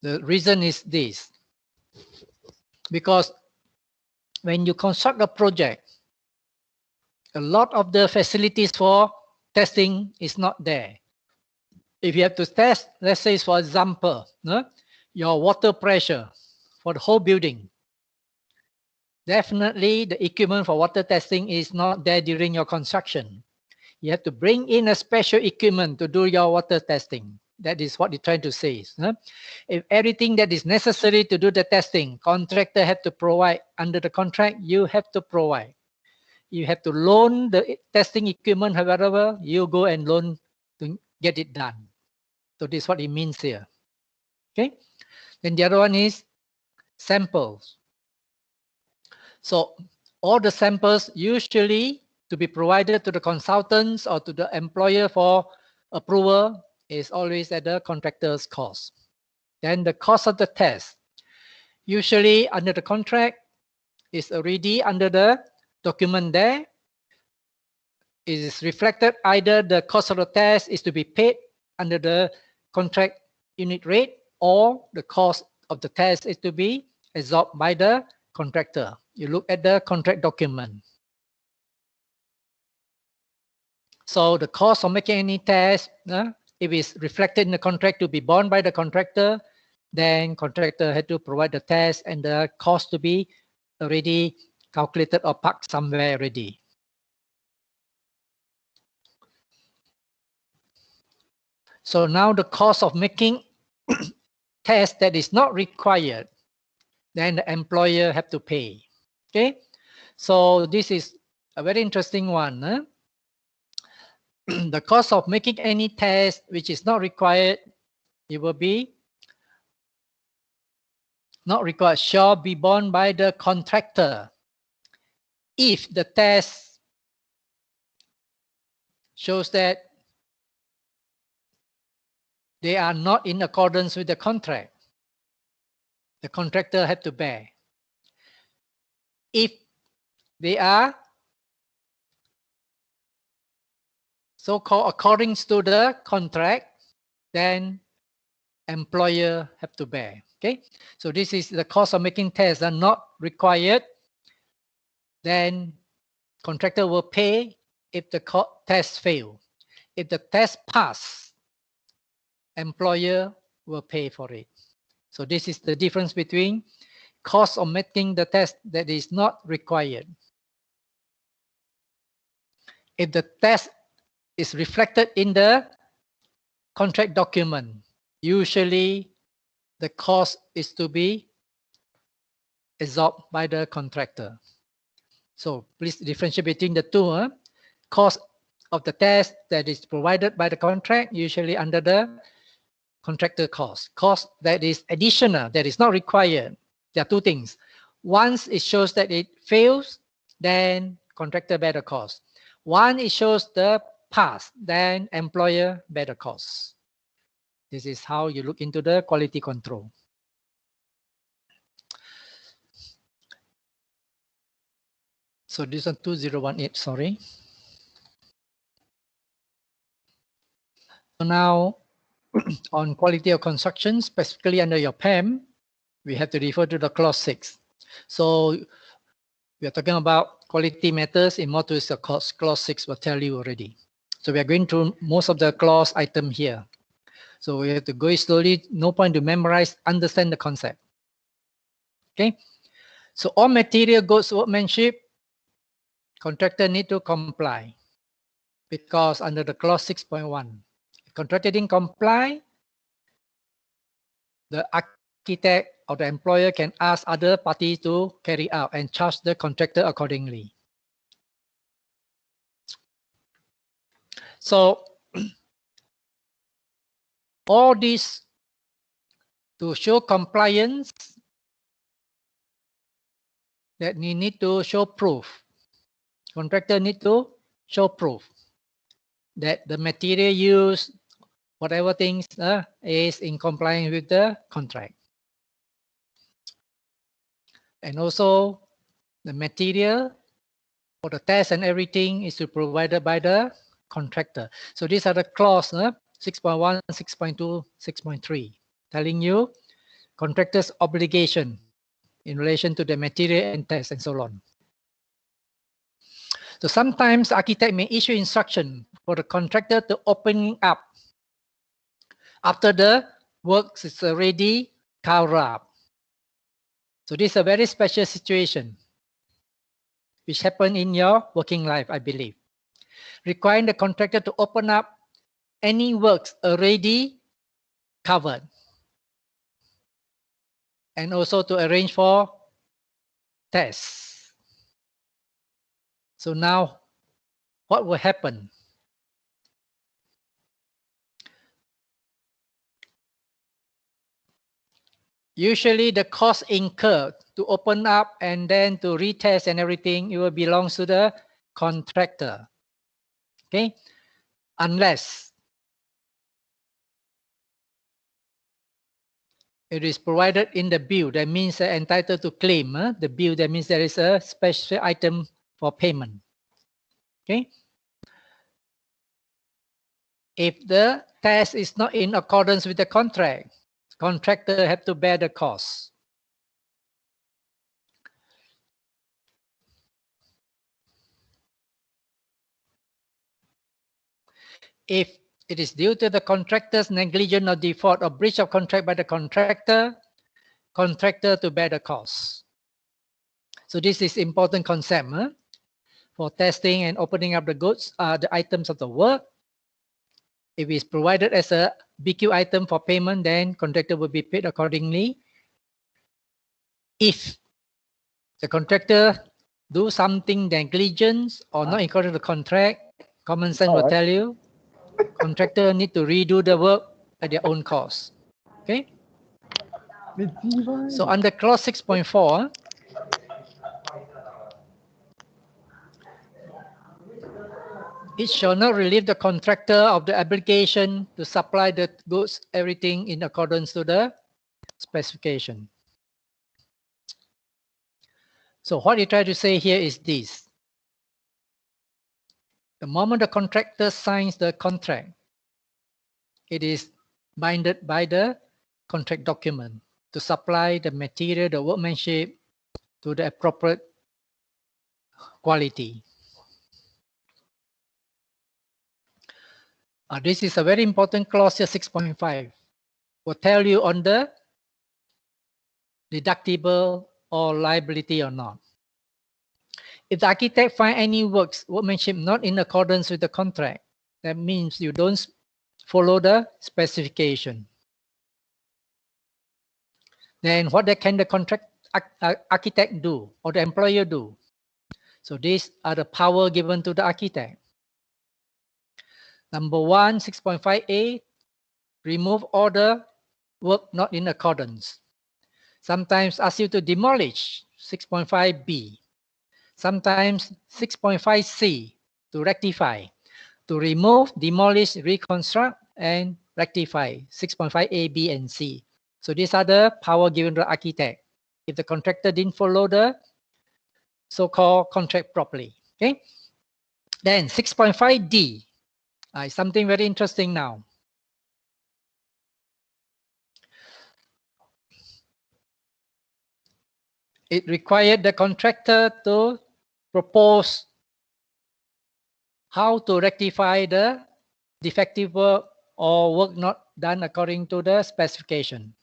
S1: The reason is this, because when you construct a project, a lot of the facilities for testing is not there. If you have to test, let's say for example, your water pressure for the whole building, definitely the equipment for water testing is not there during your construction. You have to bring in a special equipment to do your water testing. That is what you're trying to say. If everything that is necessary to do the testing, contractor have to provide under the contract, you have to provide. You have to loan the testing equipment, however, you go and loan to get it done. So this is what it means here. Okay. Then the other one is samples. So all the samples usually to be provided to the consultants or to the employer for approval is always at the contractor's cost. Then the cost of the test, usually under the contract, is already under the document there. It is reflected either the cost of the test is to be paid under the contract unit rate, or the cost of the test is to be absorbed by the contractor. You look at the contract document. So the cost of making any test, if it's reflected in the contract to be borne by the contractor, then contractor had to provide the test and the cost to be already calculated or parked somewhere already. So now the cost of making test that is not required, then the employer have to pay. Okay, so this is a very interesting one. The cost of making any test which is not required, it will be not required, shall be borne by the contractor if the test shows that they are not in accordance with the contract. The contractor had to bear. If they are so-called according to the contract, then employer have to bear. Okay, so this is the cost of making tests are not required, then contractor will pay if the test fail. If the test pass, employer will pay for it. So this is the difference between cost of making the test that is not required. If the test is reflected in the contract document, usually the cost is to be absorbed by the contractor. So please differentiate between the two. Cost of the test that is provided by the contract, usually under the contractor cost. Cost that is additional, that is not required. There are two things. Once it shows that it fails, then contractor bear the cost. One, it shows the pass, then employer bear the cost. This is how you look into the quality control. So this is 2018, sorry. So now on quality of construction, specifically under your PAM, we have to refer to the clause 6. So we are talking about quality matters in more to the clause 6 will tell you already. So we are going through most of the clause item here. So we have to go slowly, no point to memorize, understand the concept. Okay. So all material goods workmanship contractor need to comply because under the clause 6.1, contractor didn't comply, the architect or the employer can ask other parties to carry out and charge the contractor accordingly. So all this to show compliance, that you need to show proof. Contractor need to show proof that the material used, whatever things is in compliance with the contract. And also the material for the test and everything is provided by the contractor. So these are the clause 6.1, 6.2, 6.3, telling you contractor's obligation in relation to the material and test and so on. So sometimes architect may issue instruction for the contractor to open up after the works is already covered up. So this is a very special situation which happen in your working life, I believe. Requiring the contractor to open up any works already covered and also to arrange for tests. So now what will happen? Usually the cost incurred to open up and then to retest and everything, it will belong to the contractor. Okay, unless it is provided in the bill, that means entitled to claim the bill, that means there is a special item for payment. Okay, if the test is not in accordance with the contract, contractor have to bear the cost. If it is due to the contractor's negligence or default or breach of contract by the contractor to bear the cost. So this is important concept for testing and opening up the goods, the items of the work. If it's provided as a BQ item for payment, then contractor will be paid accordingly. If the contractor do something negligence or not according to the contract, common sense will tell you contractor need to redo the work at their own cost. Okay. So under clause 6.4, it shall not relieve the contractor of the obligation to supply the goods, everything in accordance to the specification. So what you try to say here is this. The moment the contractor signs the contract, it is binded by the contract document to supply the material, the workmanship to the appropriate quality. This is a very important clause here, 6.5. Will tell you on the deductible or liability or not. If the architect find any workmanship not in accordance with the contract, that means you don't follow the specification. Then what can the contract architect do or the employer do? So these are the power given to the architect. Number 1, 6.5a, remove all the work not in accordance. Sometimes ask you to demolish, 6.5b. Sometimes 6.5c, to rectify, to remove, demolish, reconstruct, and rectify, 6.5a, b, and c. So these are the power given to the architect if the contractor didn't follow the so-called contract properly. Okay. Then 6.5d is something very interesting now. It required the contractor to propose how to rectify the defective work or work not done according to the specification.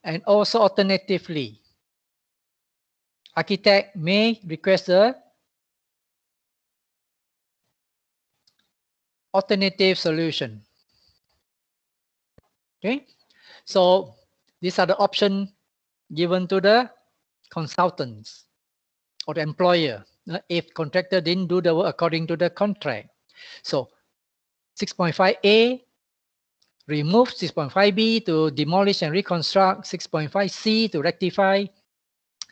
S1: And also alternatively, architect may request a alternative solution. Okay, so these are the options given to the consultants or the employer if contractor didn't do the work according to the contract. So 6.5A, remove 6.5B to demolish and reconstruct, 6.5C to rectify,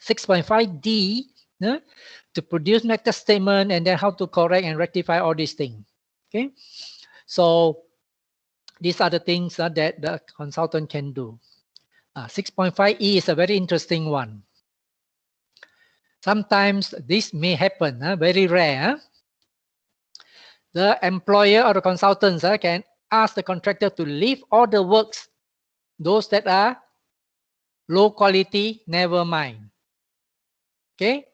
S1: 6.5D to produce method statement, and then how to correct and rectify all these things. Okay, so these are the things that the consultant can do. 6.5E is a very interesting one. Sometimes this may happen, very rare. The employer or the consultants can ask the contractor to leave all the works, those that are low quality, never mind. Okay,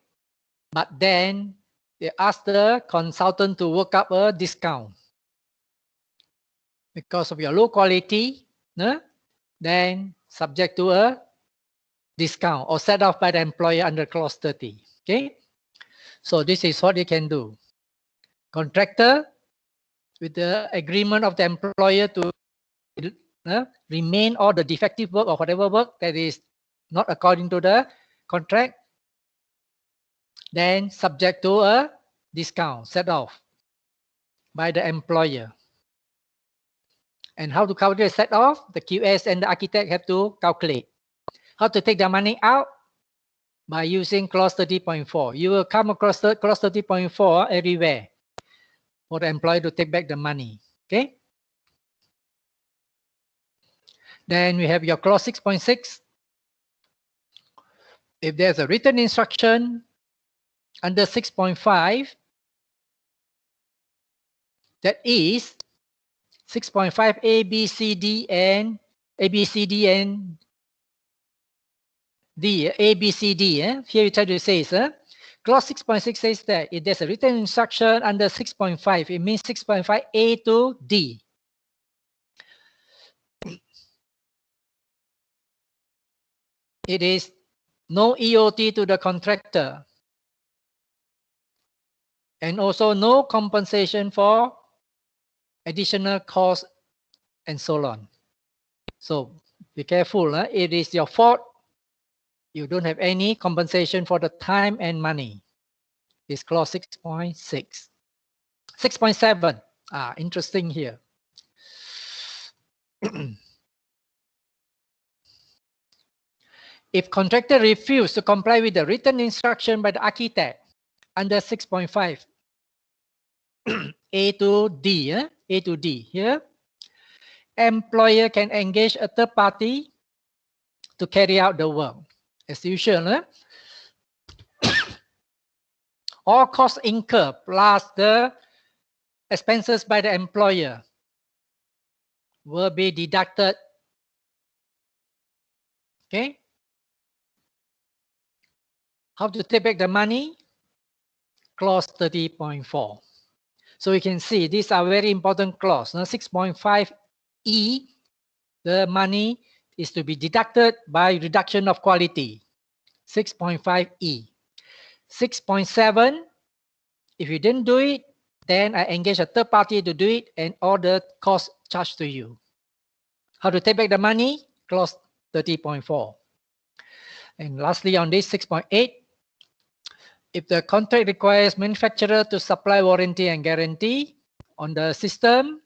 S1: but then they ask the consultant to work up a discount because of your low quality, then subject to a discount or set off by the employer under clause 30. Okay, so this is what you can do. Contractor, with the agreement of the employer to remain all the defective work or whatever work that is not according to the contract, then subject to a discount set off by the employer. And how to calculate set off? The QS and the architect have to calculate. How to take the money out? By using clause 30.4. You will come across the clause 30.4 everywhere for the employer to take back the money. Okay. Then we have your clause 6.6. If there's a written instruction under 6.5, that is 6.5 A, B, C, D, and A, B, C, D, and D, A, B, C, D. Here you try to say, clause 6.6 says that if there's a written instruction under 6.5, it means 6.5 A to D. It is no EOT to the contractor. And also no compensation for additional costs and so on. So be careful. It is your fault. You don't have any compensation for the time and money. It's clause 6.6. 6.7. Interesting here. If contractor refuse to comply with the written instruction by the architect under 6.5, A to D, A to D here, employer can engage a third party to carry out the work. As usual, all costs incurred plus the expenses by the employer will be deducted. Okay. How to take back the money? Clause 30.4. So you can see these are very important clause. Now 6.5E, the money is to be deducted by reduction of quality. 6.5E. 6.7, if you didn't do it, then I engage a third party to do it and all the costs charged to you. How to take back the money? Clause 30.4. And lastly on this 6.8, if the contract requires manufacturer to supply warranty and guarantee on the system,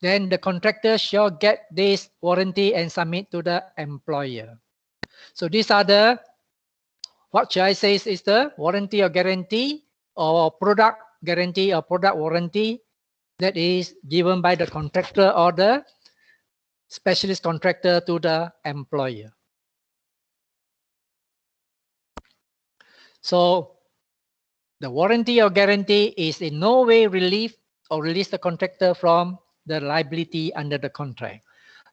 S1: then the contractor shall get this warranty and submit to the employer. So these are the, what should I say is the warranty or guarantee or product guarantee or product warranty that is given by the contractor or the specialist contractor to the employer. So the warranty or guarantee is in no way relieve or release the contractor from the liability under the contract.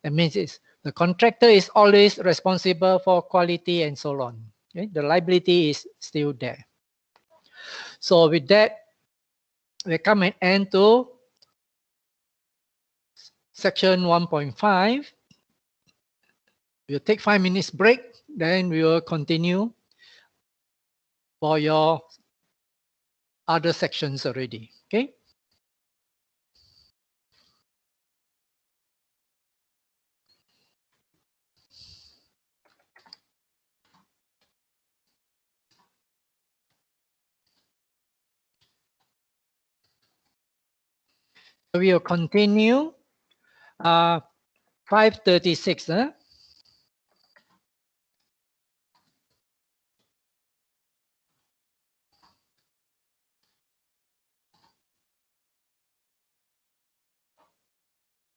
S1: That means the contractor is always responsible for quality and so on. Okay? The liability is still there. So with that, we come and end to section 1.5. We'll take 5 minutes break, then we will continue for your other sections already. Okay. We will continue 536.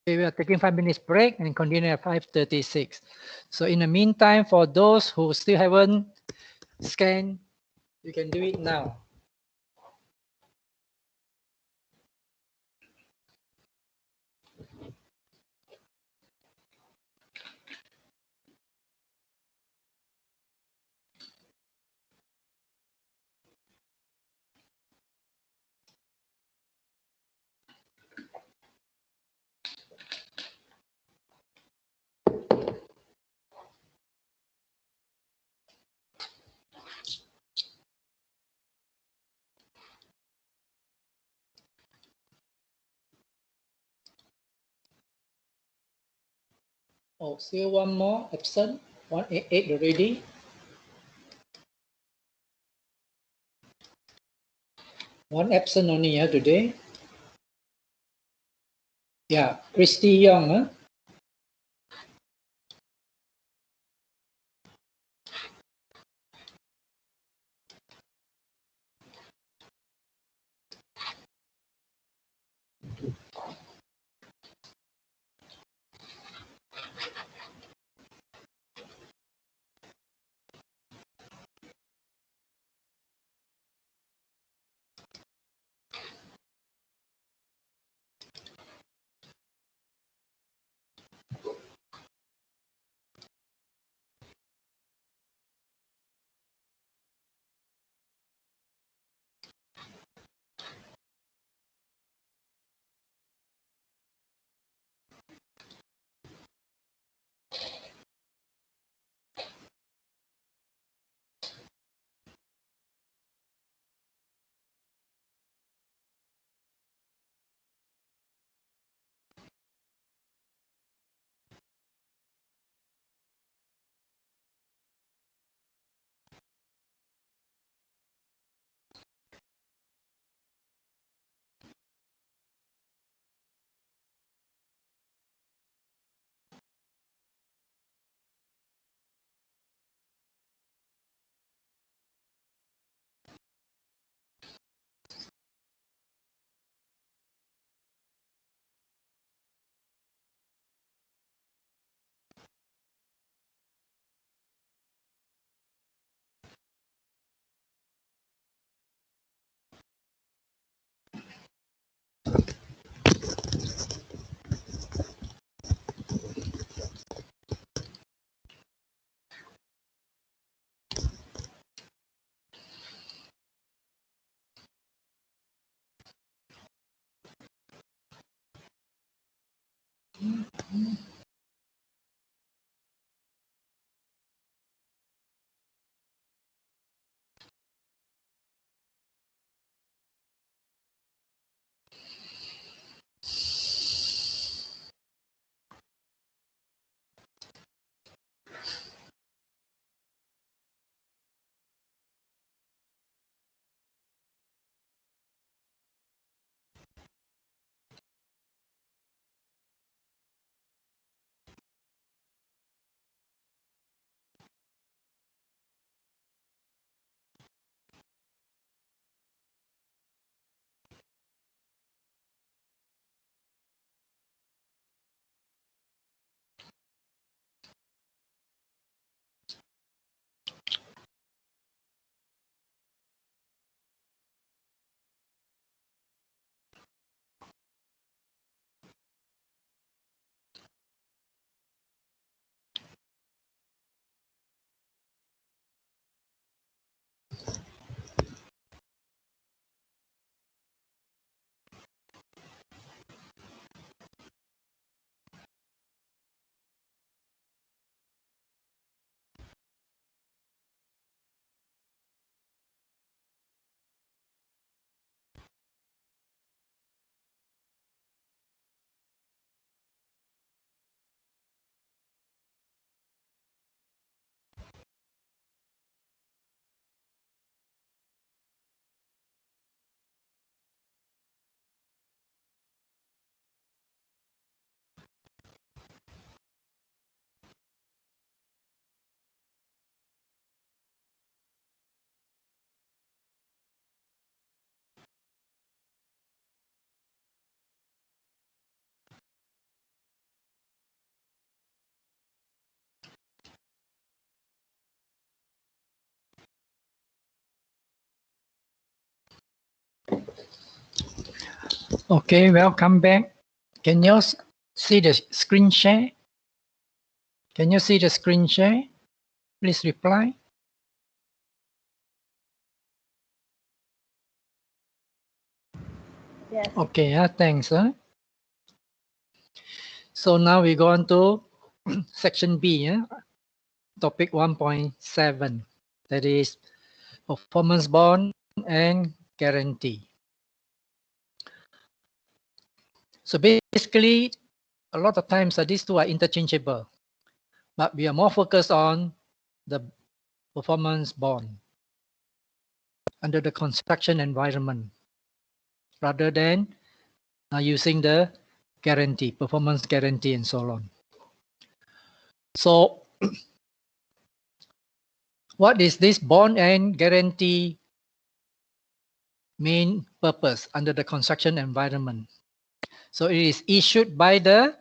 S1: We are taking 5 minutes break and continue at 5:36. So in the meantime, for those who still haven't scanned, you can do it now. Oh, still one more absent. 188 already. One absent only today. Yeah, Christy Young. Okay, welcome back. Can you see the screen share? Can you see the screen share? Please reply.
S3: Yes.
S1: Okay, thanks. So now we go on to section B, topic 1.7, that is performance bond and guarantee. So basically, a lot of times these two are interchangeable, but we are more focused on the performance bond under the construction environment rather than using the guarantee, performance guarantee, and so on. So what is this bond and guarantee main purpose under the construction environment? So it is issued by the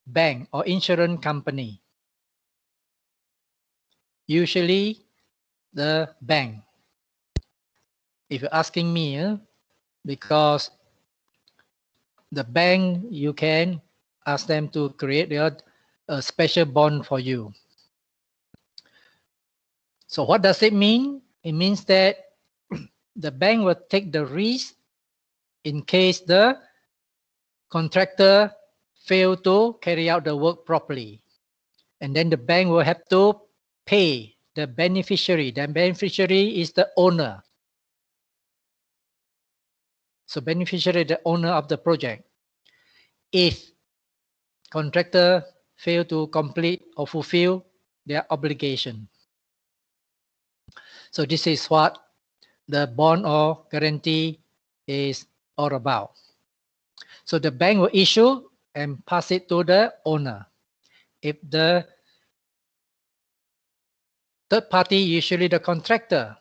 S1: bank or insurance company, usually the bank. If you're asking me, because the bank, you can ask them to create a special bond for you. So what does it mean? It means that the bank will take the risk in case the contractor fail to carry out the work properly. And then the bank will have to pay the beneficiary. The beneficiary is the owner. So beneficiary is the owner of the project. If contractor fail to complete or fulfill their obligation. So this is what the bond or guarantee is all about. So the bank will issue and pass it to the owner. If the third party, usually the contractor,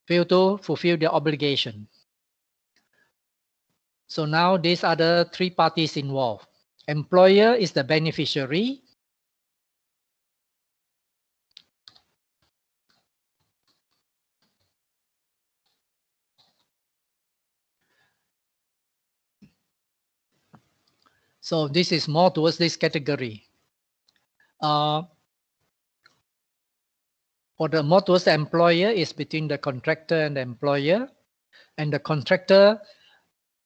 S1: fail to fulfill their obligation. So now these are the three parties involved. Employer is the beneficiary. So this is more towards this category. For the more towards the employer is between the contractor and the employer, and the contractor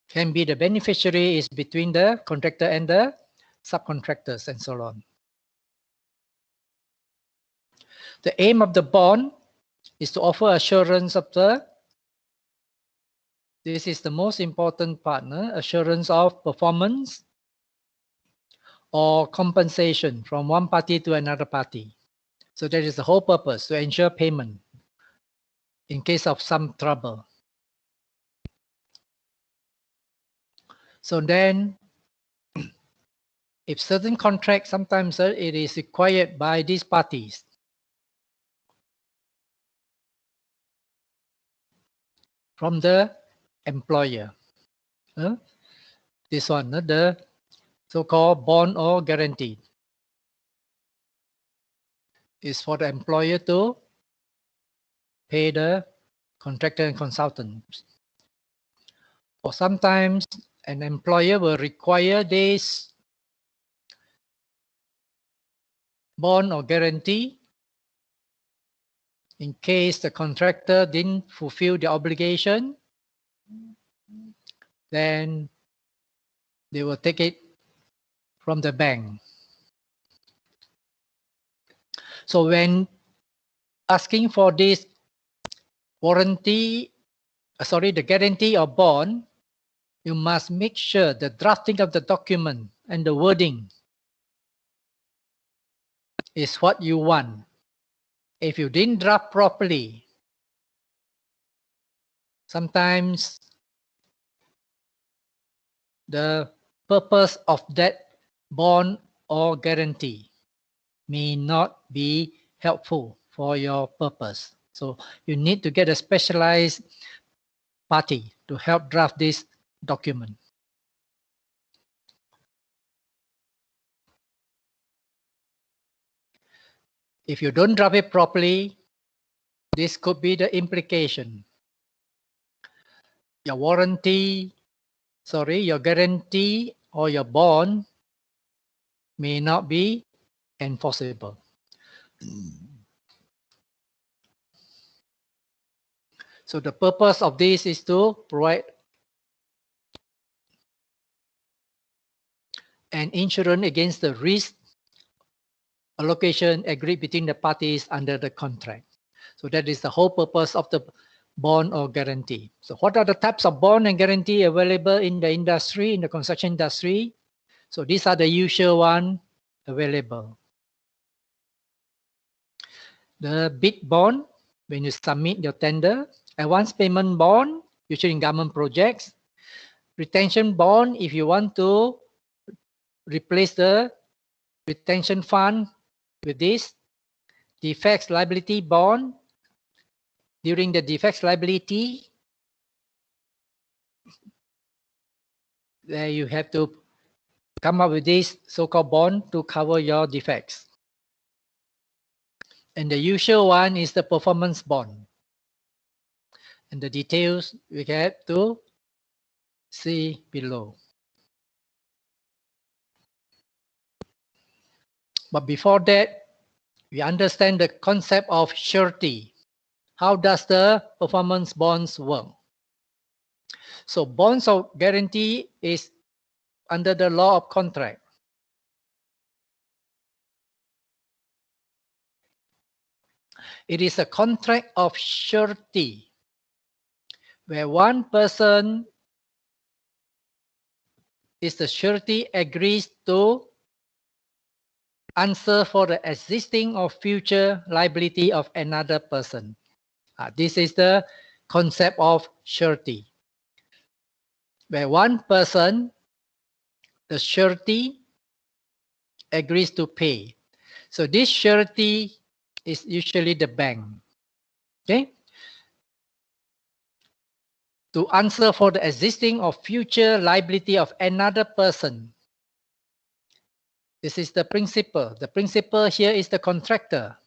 S1: can be the beneficiary is between the contractor and the subcontractors and so on. The aim of the bond is to offer assurance of this is the most important part, assurance of performance or compensation from one party to another party. So that is the whole purpose, to ensure payment in case of some trouble. So then, if certain contracts, sometimes it is required by these parties. From the employer. This one, the so-called bond or guarantee, is for the employer to pay the contractor and consultants. Or sometimes an employer will require this bond or guarantee in case the contractor didn't fulfill the obligation, then they will take it from the bank. So when asking for this warranty, the guarantee or bond, you must make sure the drafting of the document and the wording is what you want. If you didn't draft properly, sometimes the purpose of that bond or guarantee may not be helpful for your purpose. So you need to get a specialized party to help draft this document. If you don't draft it properly, this could be the implication. your warranty, your guarantee or your bond may not be enforceable. So the purpose of this is to provide an insurance against the risk allocation agreed between the parties under the contract. So that is the whole purpose of the bond or guarantee. So what are the types of bond and guarantee available in the industry, in the construction industry? So these are the usual one available. The bid bond, when you submit your tender. Advance payment bond, usually in government projects. Retention bond, if you want to replace the retention fund with this. Defects liability bond, during the defects liability, there you have to come up with this so-called bond to cover your defects. And the usual one is the performance bond. And the details we have to see below. But before that, we understand the concept of surety. How does the performance bonds work? So bonds of guarantee is under the law of contract. It is a contract of surety, where one person is the surety agrees to answer for the existing or future liability of another person. This is the concept of surety, where one person, the surety, agrees to pay. So this surety is usually the bank. Okay? To answer for the existing or future liability of another person. This is the principal. The principal here is the contractor.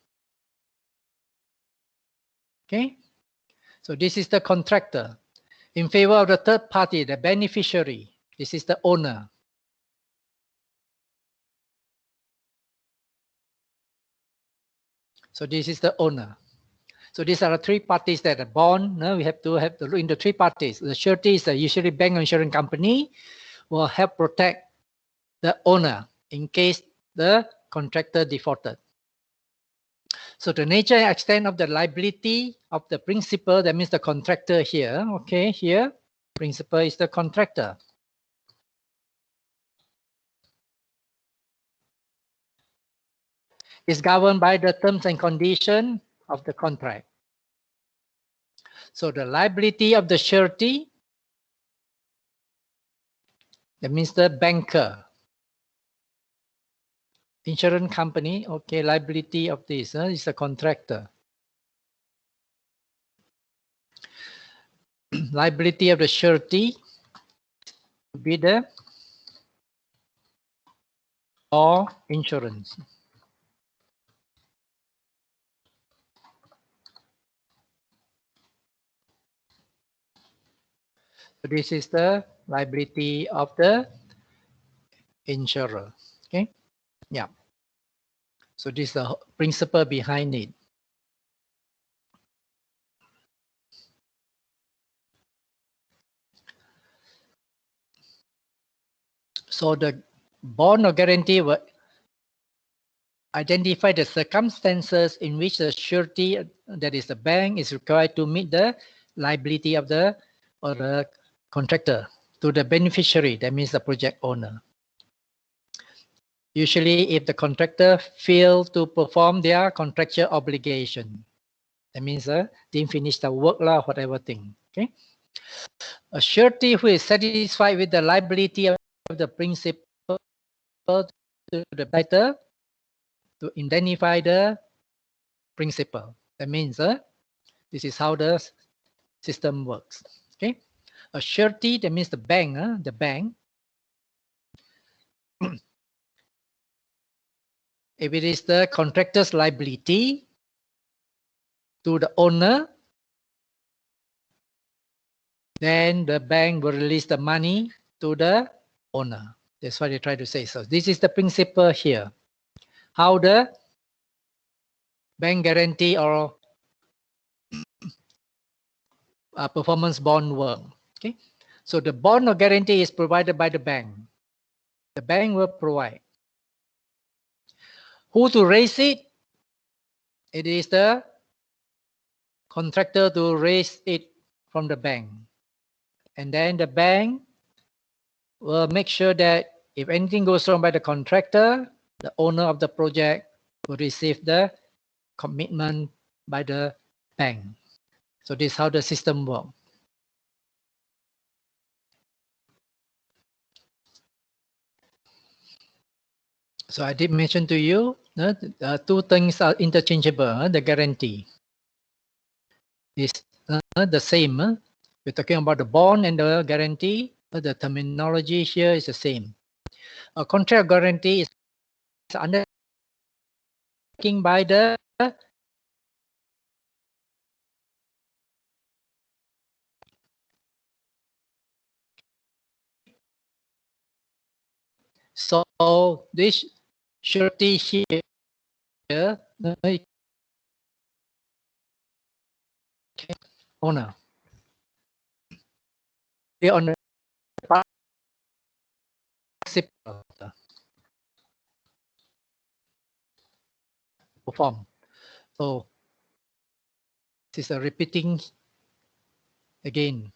S1: Okay? So this is the contractor. In favor of the third party, the beneficiary. This is the owner. So this is the owner. So these are the three parties that are bond. We have to look in the three parties. The surety is usually bank or insurance company will help protect the owner in case the contractor defaulted. So the nature and extent of the liability of the principal, that means the contractor here. Okay, here, principal is the contractor. Is governed by the terms and conditions of the contract. So the liability of the surety, that means the banker. Insurance company, okay, liability of this is the contractor. Liability of the surety would be the or insurance. So this is the liability of the insurer. Okay, yeah. So this is the principle behind it. So the bond or guarantee will identify the circumstances in which the surety, that is the bank, is required to meet the liability of the or the contractor to the beneficiary, that means the project owner. Usually, if the contractor fails to perform their contractual obligation, that means didn't finish the work or whatever thing. Okay. A surety who is satisfied with the liability of the principal to the debtor to indemnify the principal. That means this is how the system works. Okay. A surety, that means the bank, if it is the contractor's liability to the owner, then the bank will release the money to the owner. That's what they try to say. So this is the principle here. How the bank guarantee or performance bond work. Okay, so the bond or guarantee is provided by the bank. The bank will provide. Who to raise it? It is the contractor to raise it from the bank. And then the bank will make sure that if anything goes wrong by the contractor, the owner of the project will receive the commitment by the bank. So this is how the system works. So I did mention to you, two things are interchangeable. The guarantee is the same. We're talking about the bond and the guarantee. The terminology here is the same. A contract guarantee is undertaken by the so this surety here owner. The owner perform. So this is a repeating again.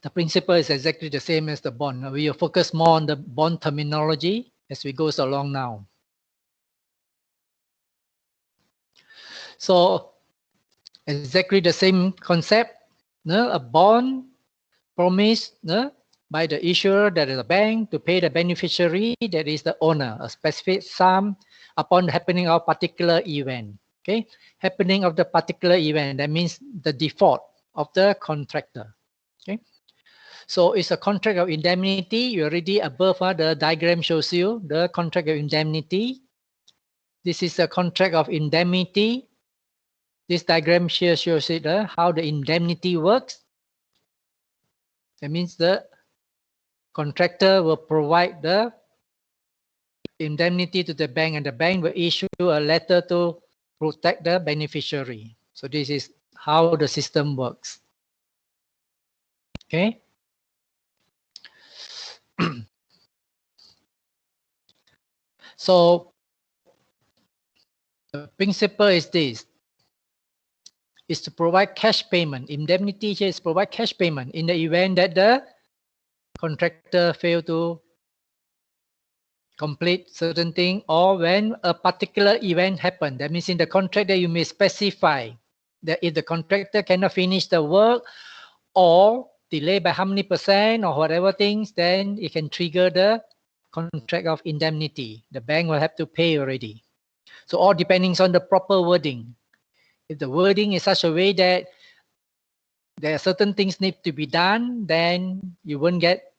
S1: The principle is exactly the same as the bond. We will focus more on the bond terminology as we go along now. So exactly the same concept. A bond promise by the issuer, that is a bank, to pay the beneficiary, that is the owner, a specific sum upon the happening of particular event. Okay, happening of the particular event, that means the default of the contractor. Okay, so it's a contract of indemnity. You already above the diagram shows you the contract of indemnity. This is a contract of indemnity. This diagram here shows it how the indemnity works. That means the contractor will provide the indemnity to the bank, and the bank will issue a letter to protect the beneficiary. So this is how the system works. Okay. So the principle is this, is to provide cash payment. Indemnity here is provide cash payment in the event that the contractor fail to complete certain thing, or when a particular event happen. That means in the contract that you may specify that if the contractor cannot finish the work or delay by how many percent or whatever things, then it can trigger the contract of indemnity. The bank will have to pay already. So all depending on the proper wording. If the wording is such a way that there are certain things need to be done, then you won't get,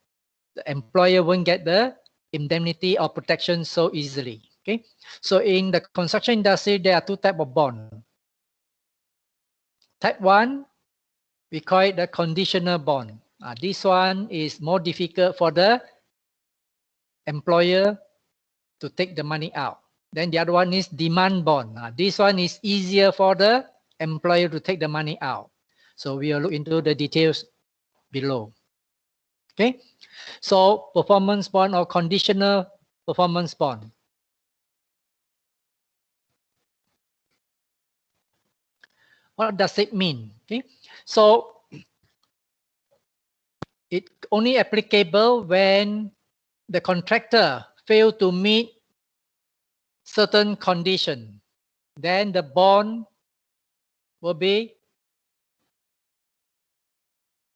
S1: the employer won't get the indemnity or protection so easily. Okay, so in the construction industry, there are two types of bond. Type 1, we call it the conditional bond. This one is more difficult for the employer to take the money out. Then the other one is demand bond. This one is easier for the employer to take the money out. So we will look into the details below. Okay, so performance bond or conditional performance bond. What does it mean? Okay, so it only applicable when the contractor fail to meet certain condition, then the bond will be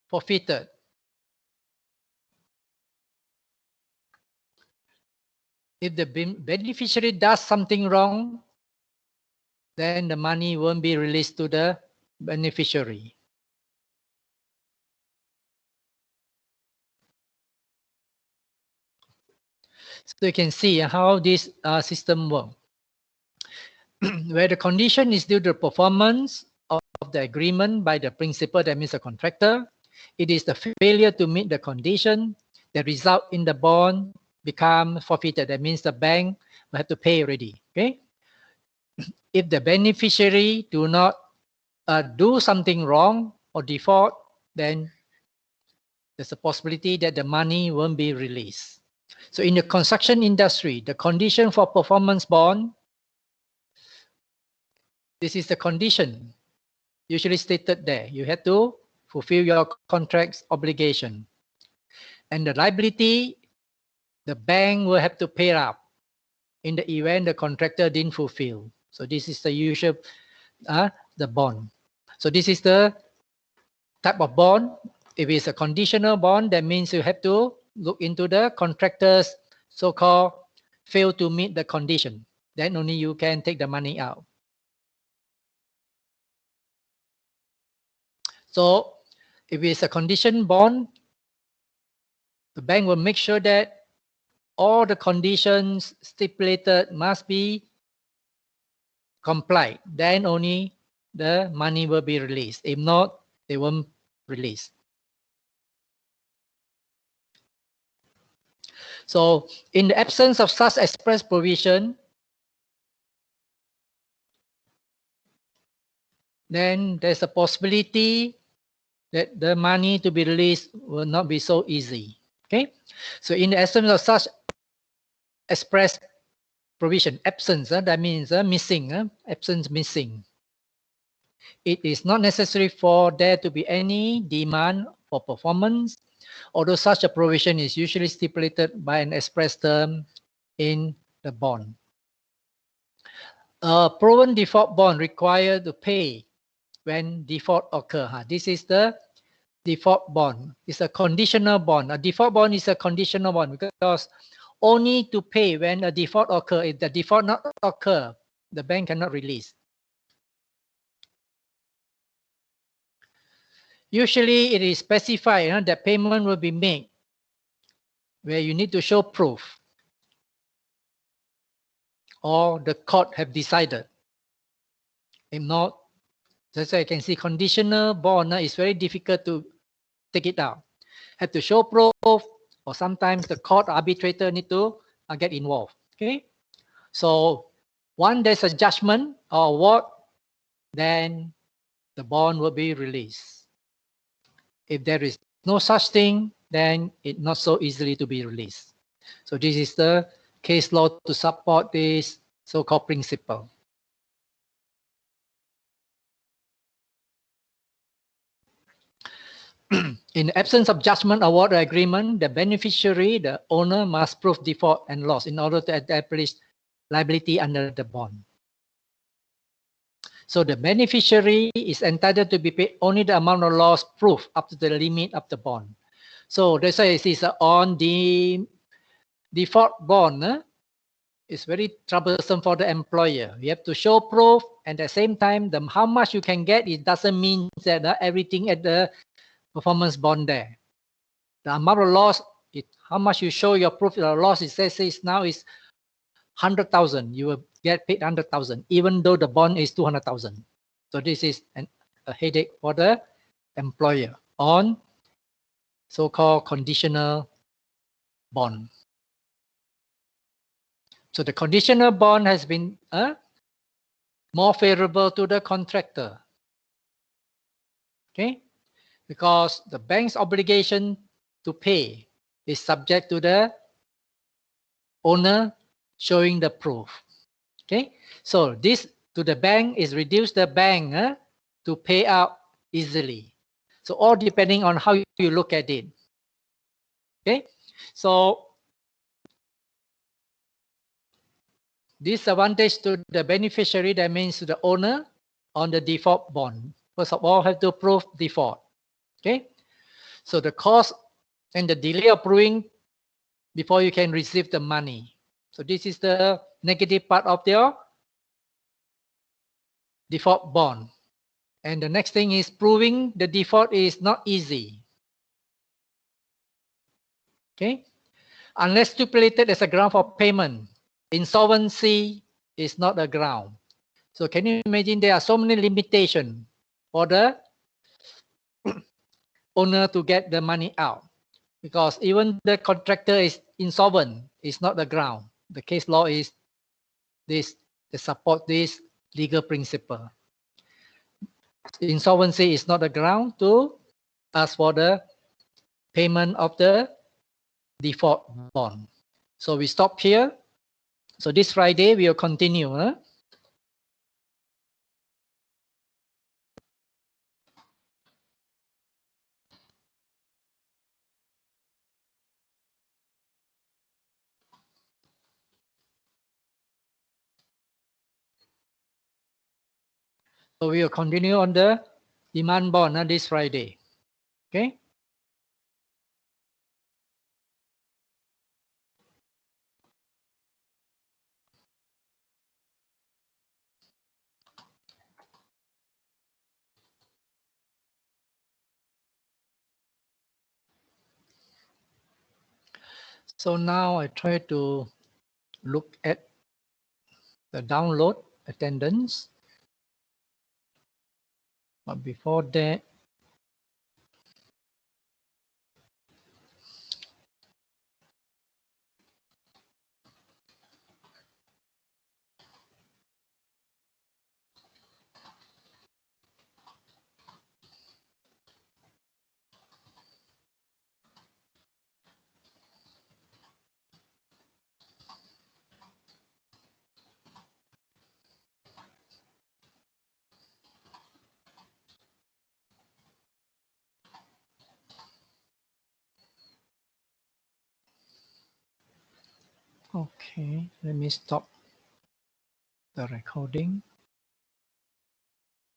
S1: forfeited. If the beneficiary does something wrong, then the money won't be released to the beneficiary. So you can see how this system works. where the condition is due to the performance of the agreement by the principal, that means the contractor. It is the failure to meet the condition that result in the bond become forfeited. That means the bank will have to pay already. Okay. If the beneficiary do not do something wrong or default, then there's a possibility that the money won't be released. So in the construction industry, the condition for performance bond, this is the condition usually stated there. You have to fulfill your contract's obligation. And the liability, the bank will have to pay up in the event the contractor didn't fulfill. So this is the usual, the bond. So this is the type of bond. If it's a conditional bond, that means you have to look into the contractor's so-called fail to meet the condition. Then only you can take the money out. So if it's a condition bond, the bank will make sure that all the conditions stipulated must be complied. Then only the money will be released. If not, they won't release. So in the absence of such express provision, then there's a possibility that the money to be released will not be so easy. Okay, so in the absence of such express provision, absence, that means missing, absence missing. It is not necessary for there to be any demand for performance, although such a provision is usually stipulated by an express term in the bond. A proven default bond required to pay when default occur. This is the default bond. It's a conditional bond. A default bond is a conditional bond because only to pay when a default occur. If the default not occur, the bank cannot release. Usually it is specified that payment will be made where you need to show proof or the court have decided. If not, that's why you can see conditional bond is very difficult to take it out. Have to show proof, or sometimes the court arbitrator need to get involved. Okay, so once there's a judgment or award, then the bond will be released. If there is no such thing, then it's not so easily to be released. So this is the case law to support this so-called principle. In the absence of judgment, award, or agreement, the beneficiary, the owner, must prove default and loss in order to establish liability under the bond. So the beneficiary is entitled to be paid only the amount of loss proved up to the limit of the bond. So that's why it is on the default bond. It's very troublesome for the employer. You have to show proof, and at the same time, how much you can get, it doesn't mean that everything at the performance bond there. The amount of loss, how much you show your proof of loss, it says now is 100,000. You will get paid 100,000, even though the bond is 200,000. So this is a headache for the employer on so-called conditional bond. So the conditional bond has been more favorable to the contractor. Okay, because the bank's obligation to pay is subject to the owner showing the proof. Okay, so this to the bank is reduce the bank to pay out easily. So all depending on how you look at it. Okay, so disadvantage to the beneficiary, that means to the owner on the default bond. First of all, have to prove default. Okay, so the cost and the delay of proving before you can receive the money. So this is the negative part of your default bond. And the next thing is proving the default is not easy. Okay, unless stipulated as a ground for payment, insolvency is not a ground. So can you imagine there are so many limitations for the owner to get the money out, because even the contractor is insolvent, it's not the ground. The case law is this, to support this legal principle. Insolvency is not the ground to ask for the payment of the default bond. So we stop here. So this Friday we will continue. So we will continue on the demand bond this Friday. Okay. So now I try to look at the download attendance. But before that, okay, let me stop the recording.